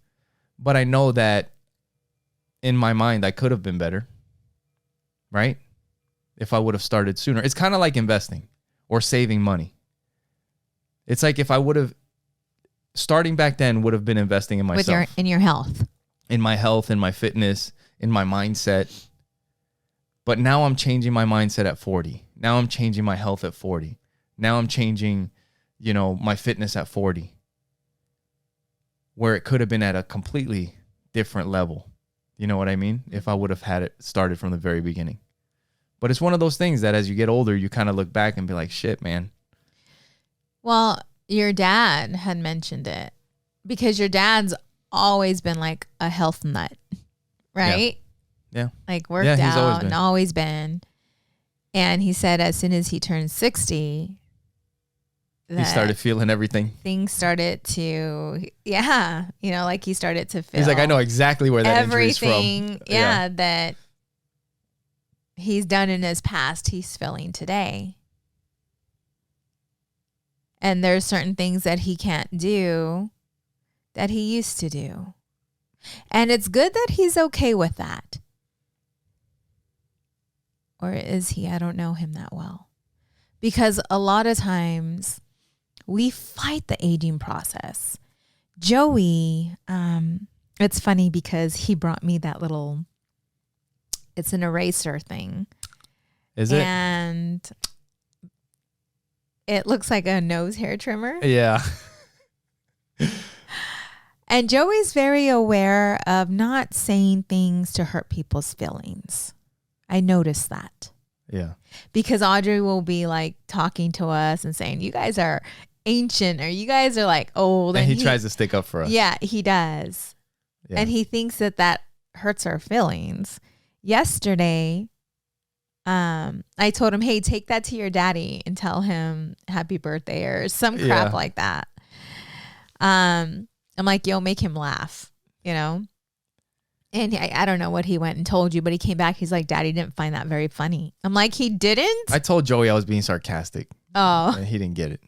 but I know that in my mind, I could have been better, right? If I would have started sooner. It's kind of like investing or saving money. It's like if I would have, starting back then would have been investing in myself. In your health. In my health, in my fitness, in my mindset. But now I'm changing my mindset at 40. Now I'm changing my health at 40. Now I'm changing, my fitness at 40. Where it could have been at a completely different level. You know what I mean? If I would have had it started from the very beginning. But it's one of those things that as you get older, you kind of look back and be like, shit, man. Well, your dad had mentioned it because your dad's always been like a health nut, right? Yeah. Like worked out and always been. And he said as soon as he turned 60, he started feeling everything. Things started to, like he started to feel. He's like, I know exactly where that injury's from. Everything, that he's done in his past, he's feeling today. And there's certain things that he can't do that he used to do. And it's good that he's okay with that. Or is he? I don't know him that well. Because a lot of times we fight the aging process. Joey, it's funny because he brought me that little, it's an eraser thing. Is it? And it looks like a nose hair trimmer. Yeah. And Joey's very aware of not saying things to hurt people's feelings. I noticed that. Yeah. Because Audrey will be like talking to us and saying, you guys are ancient or you guys are like old. And he tries to stick up for us. Yeah, he does. Yeah. And he thinks that hurts our feelings. Yesterday, I told him, hey, take that to your daddy and tell him happy birthday or some crap like that. I'm like, yo, make him laugh, And I don't know what he went and told you, but he came back. He's like, Daddy didn't find that very funny. I'm like, he didn't? I told Joey I was being sarcastic. Oh. And he didn't get it.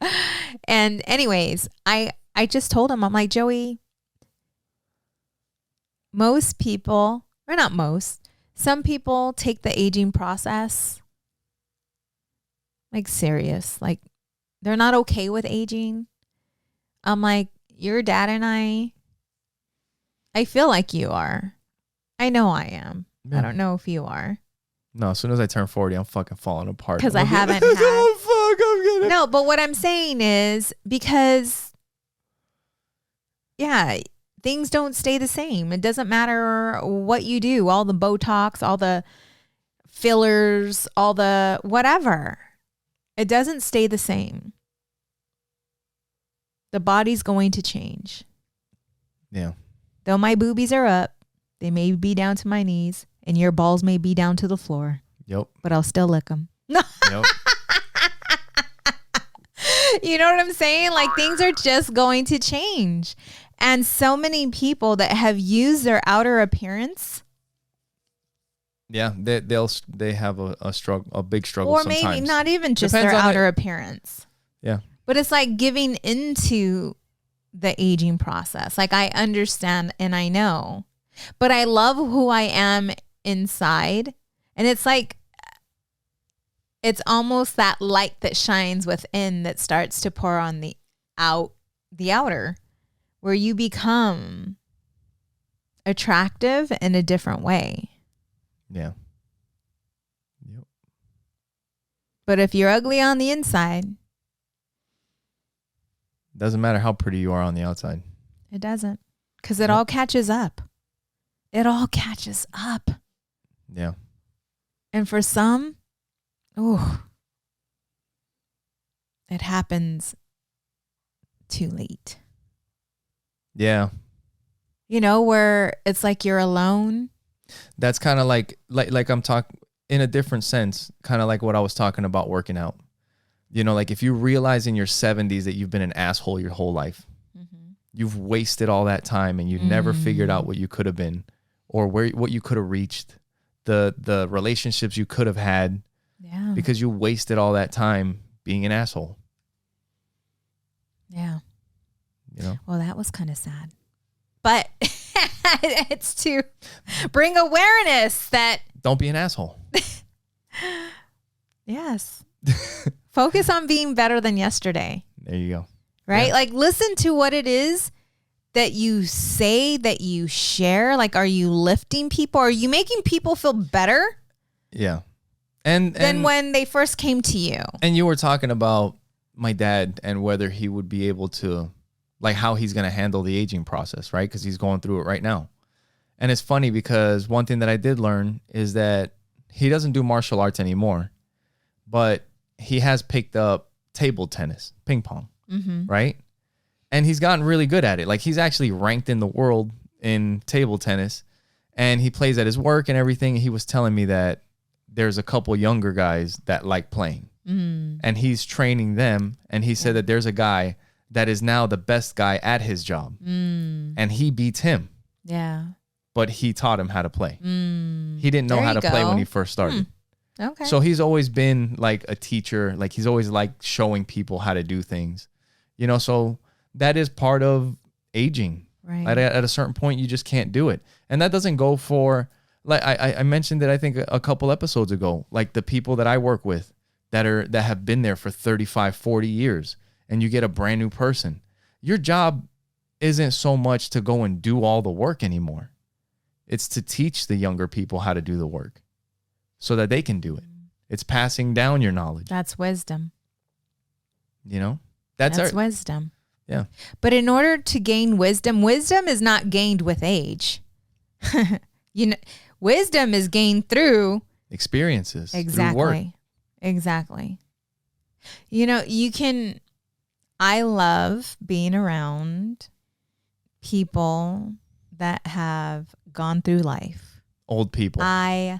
And anyways, I just told him, I'm like, Joey, most people, or not most, some people take the aging process like serious. Like they're not okay with aging. I'm like, your dad and I feel like you are. I know I am. Yeah. I don't know if you are. No, as soon as I turn 40, I'm fucking falling apart. Because I haven't had. Oh, fuck, I'm getting. No, but what I'm saying is because, things don't stay the same. It doesn't matter what you do, all the Botox, all the fillers, all the whatever. It doesn't stay the same. The body's going to change. Yeah. Though my boobies are up, they may be down to my knees, and your balls may be down to the floor. Yep. But I'll still lick them. Yep. You know what I'm saying? Like things are just going to change. And so many people that have used their outer appearance. Yeah, they have a struggle, a big struggle. Or sometimes. maybe not even just their outer appearance. Yeah. But it's like giving into the aging process. Like I understand and I know, but I love who I am inside. And it's like, it's almost that light that shines within that starts to pour on the outer, where you become attractive in a different way. Yeah. Yep. But if you're ugly on the inside, doesn't matter how pretty you are on the outside. It doesn't. Because it all catches up. It all catches up. Yeah. And for some, it happens too late. Yeah. Where it's like you're alone. That's kind of like I'm talking in a different sense, kind of like what I was talking about working out. Like if you realize in your 70s that you've been an asshole your whole life, you've wasted all that time and you never figured out what you could have been or what you could have reached, the relationships you could have had, because you wasted all that time being an asshole. Yeah. Well, that was kind of sad. But it's to bring awareness that... Don't be an asshole. Yes. Focus on being better than yesterday. There you go. Right? Yeah. Like, listen to what it is that you say, that you share. Like, are you lifting people? Are you making people feel better? Yeah. Than when they first came to you. And you were talking about my dad and whether he would be able to, like how he's going to handle the aging process, right? Because he's going through it right now. And it's funny because one thing that I did learn is that he doesn't do martial arts anymore, but he has picked up table tennis, ping pong, right? And he's gotten really good at it. Like he's actually ranked in the world in table tennis, and he plays at his work and everything. He was telling me that there's a couple younger guys that like playing, and he's training them. And he said that there's a guy that is now the best guy at his job, and he beats him. Yeah. But he taught him how to play. He didn't know how to play when he first started. Okay. So he's always been like a teacher. Like he's always liked showing people how to do things, so that is part of aging. Right. At a certain point, you just can't do it. And that doesn't go for, like I mentioned it, I think a couple episodes ago, like the people that I work with that have been there for 35, 40 years, and you get a brand new person. Your job isn't so much to go and do all the work anymore. It's to teach the younger people how to do the work so that they can do it. It's passing down your knowledge. That's wisdom. That's wisdom. Yeah. But in order to gain wisdom is not gained with age. Wisdom is gained through experiences. Exactly. Through work. Exactly. I love being around people that have gone through life. Old people. I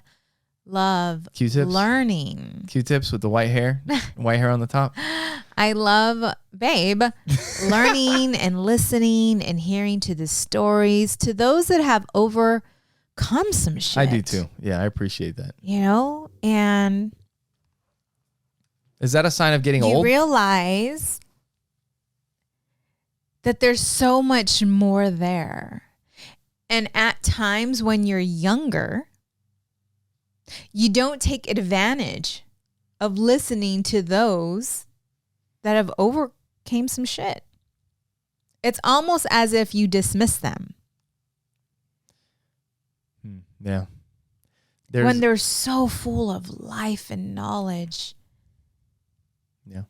love Q-tips? Learning. Q-tips with the white hair on the top. I love, babe, learning and listening and hearing to the stories, to those that have overcome some shit. I do too. Yeah, I appreciate that. And is that a sign of getting old? You realize that there's so much more there. And at times when you're younger, you don't take advantage of listening to those that have overcame some shit. It's almost as if you dismiss them. Yeah. When they're so full of life and knowledge. Yeah.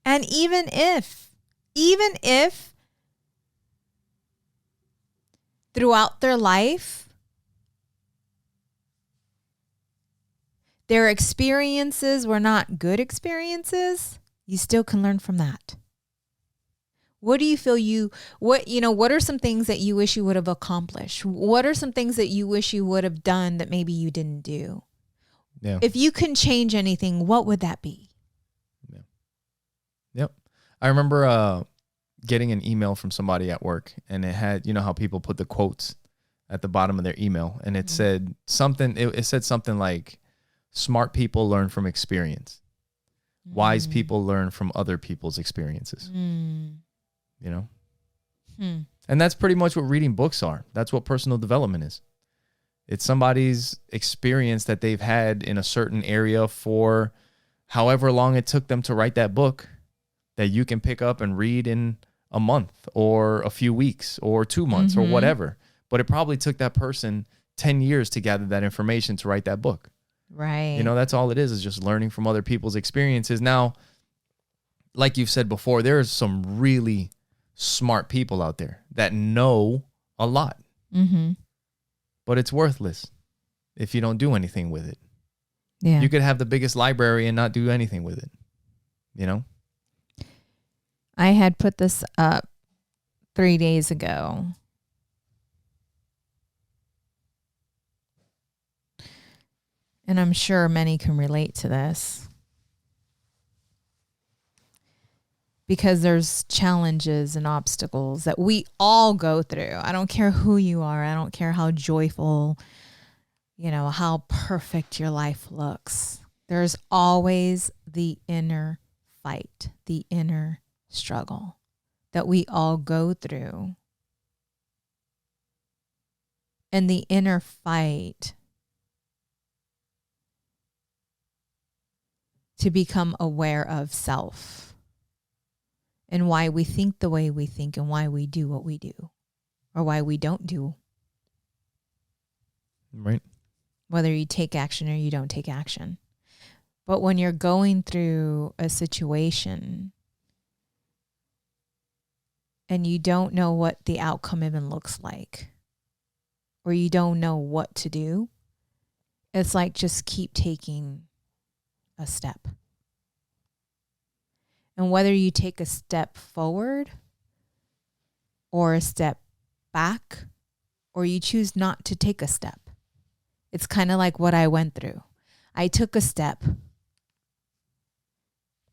And even if throughout their life, their experiences were not good experiences, you still can learn from that. What do you feel what are some things that you wish you would have accomplished? What are some things that you wish you would have done that maybe you didn't do? Yeah. If you can change anything, what would that be? Yeah. Yep. I remember getting an email from somebody at work, and it had, how people put the quotes at the bottom of their email, and it said something, it said something like, smart people learn from experience. Wise people learn from other people's experiences. And that's pretty much what reading books are. That's what personal development is. It's somebody's experience that they've had in a certain area for however long it took them to write that book, that you can pick up and read in a month or a few weeks or 2 months or whatever. But it probably took that person 10 years to gather that information to write that book. Right. That's all it is just learning from other people's experiences. Now, like you've said before, there's some really smart people out there that know a lot. But it's worthless if you don't do anything with it. Yeah. You could have the biggest library and not do anything with it. I had put this up 3 days ago. And I'm sure many can relate to this. Because there's challenges and obstacles that we all go through. I don't care who you are. I don't care how joyful, how perfect your life looks. There's always the inner fight, the inner struggle that we all go through. And the inner fight to become aware of self. And why we think the way we think and why we do what we do or why we don't do. Right. Whether you take action or you don't take action. But when you're going through a situation and you don't know what the outcome even looks like, or you don't know what to do, it's like just keep taking a step. And whether you take a step forward or a step back, or you choose not to take a step. It's kind of like what I went through. I took a step,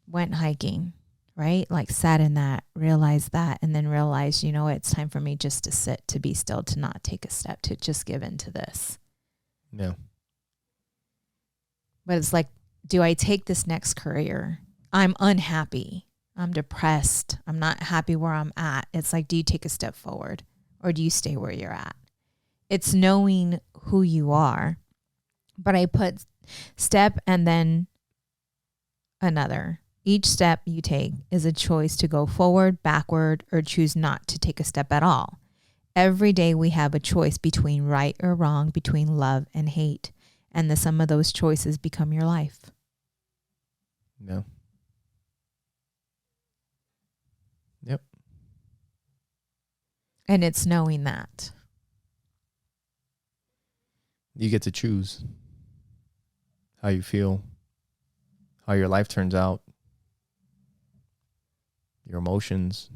went hiking, right? Like sat in that, realized that, and then realized, it's time for me just to sit, to be still, to not take a step, to just give in to this. Yeah. But it's like, do I take this next career? I'm unhappy. I'm depressed. I'm not happy where I'm at. It's like, do you take a step forward or do you stay where you're at? It's knowing who you are. But I put step and then another. Each step you take is a choice to go forward, backward, or choose not to take a step at all. Every day we have a choice between right or wrong, between love and hate. And the sum of those choices become your life. Yeah. Yep. And it's knowing that. You get to choose how you feel, how your life turns out, your emotions.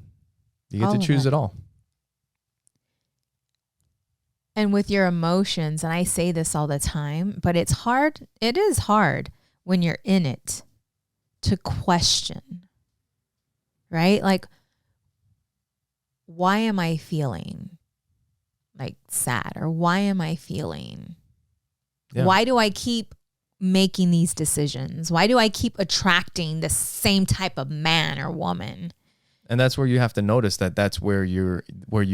You get to choose it all. And with your emotions, and I say this all the time, but it's hard. It is hard when you're in it to question, right? Like, why am I feeling like sad? Or why am I feeling? Yeah. Why do I keep making these decisions? Why do I keep attracting the same type of man or woman? And that's where you have to notice that's where you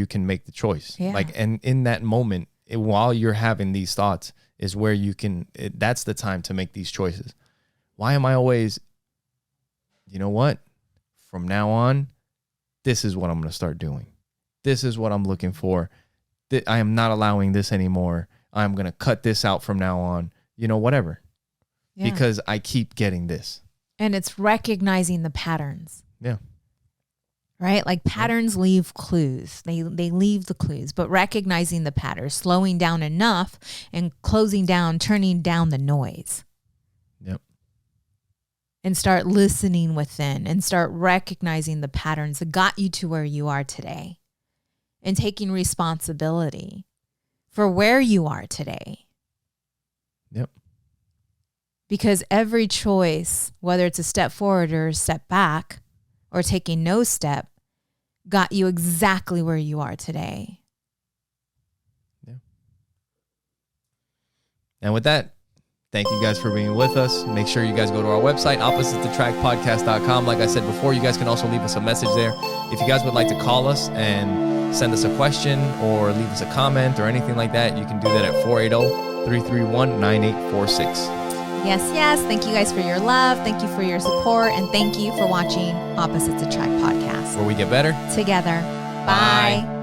can make the choice. Yeah. Like, and in that moment, while you're having these thoughts is where you can, that's the time to make these choices. Why am I always, you know what? From now on, this is what I'm going to start doing. This is what I'm looking for. I am not allowing this anymore. I'm going to cut this out from now on, whatever. Yeah. Because I keep getting this. And it's recognizing the patterns. Yeah. Right? Like patterns leave clues. They leave the clues, but recognizing the patterns, slowing down enough and closing down, turning down the noise. Yep. And start listening within and start recognizing the patterns that got you to where you are today and taking responsibility for where you are today. Yep. Because every choice, whether it's a step forward or a step back or taking no step, got you exactly where you are today. Yeah. And with that, thank you guys for being with us. Make sure you guys go to our website, oppositeattractpodcast.com. Like I said before, you guys can also leave us a message there. If you guys would like to call us and send us a question or leave us a comment or anything like that, you can do that at 480-331-9846. Yes. Thank you guys for your love. Thank you for your support. And thank you for watching Opposites Attract podcast. Where we get better together. Bye.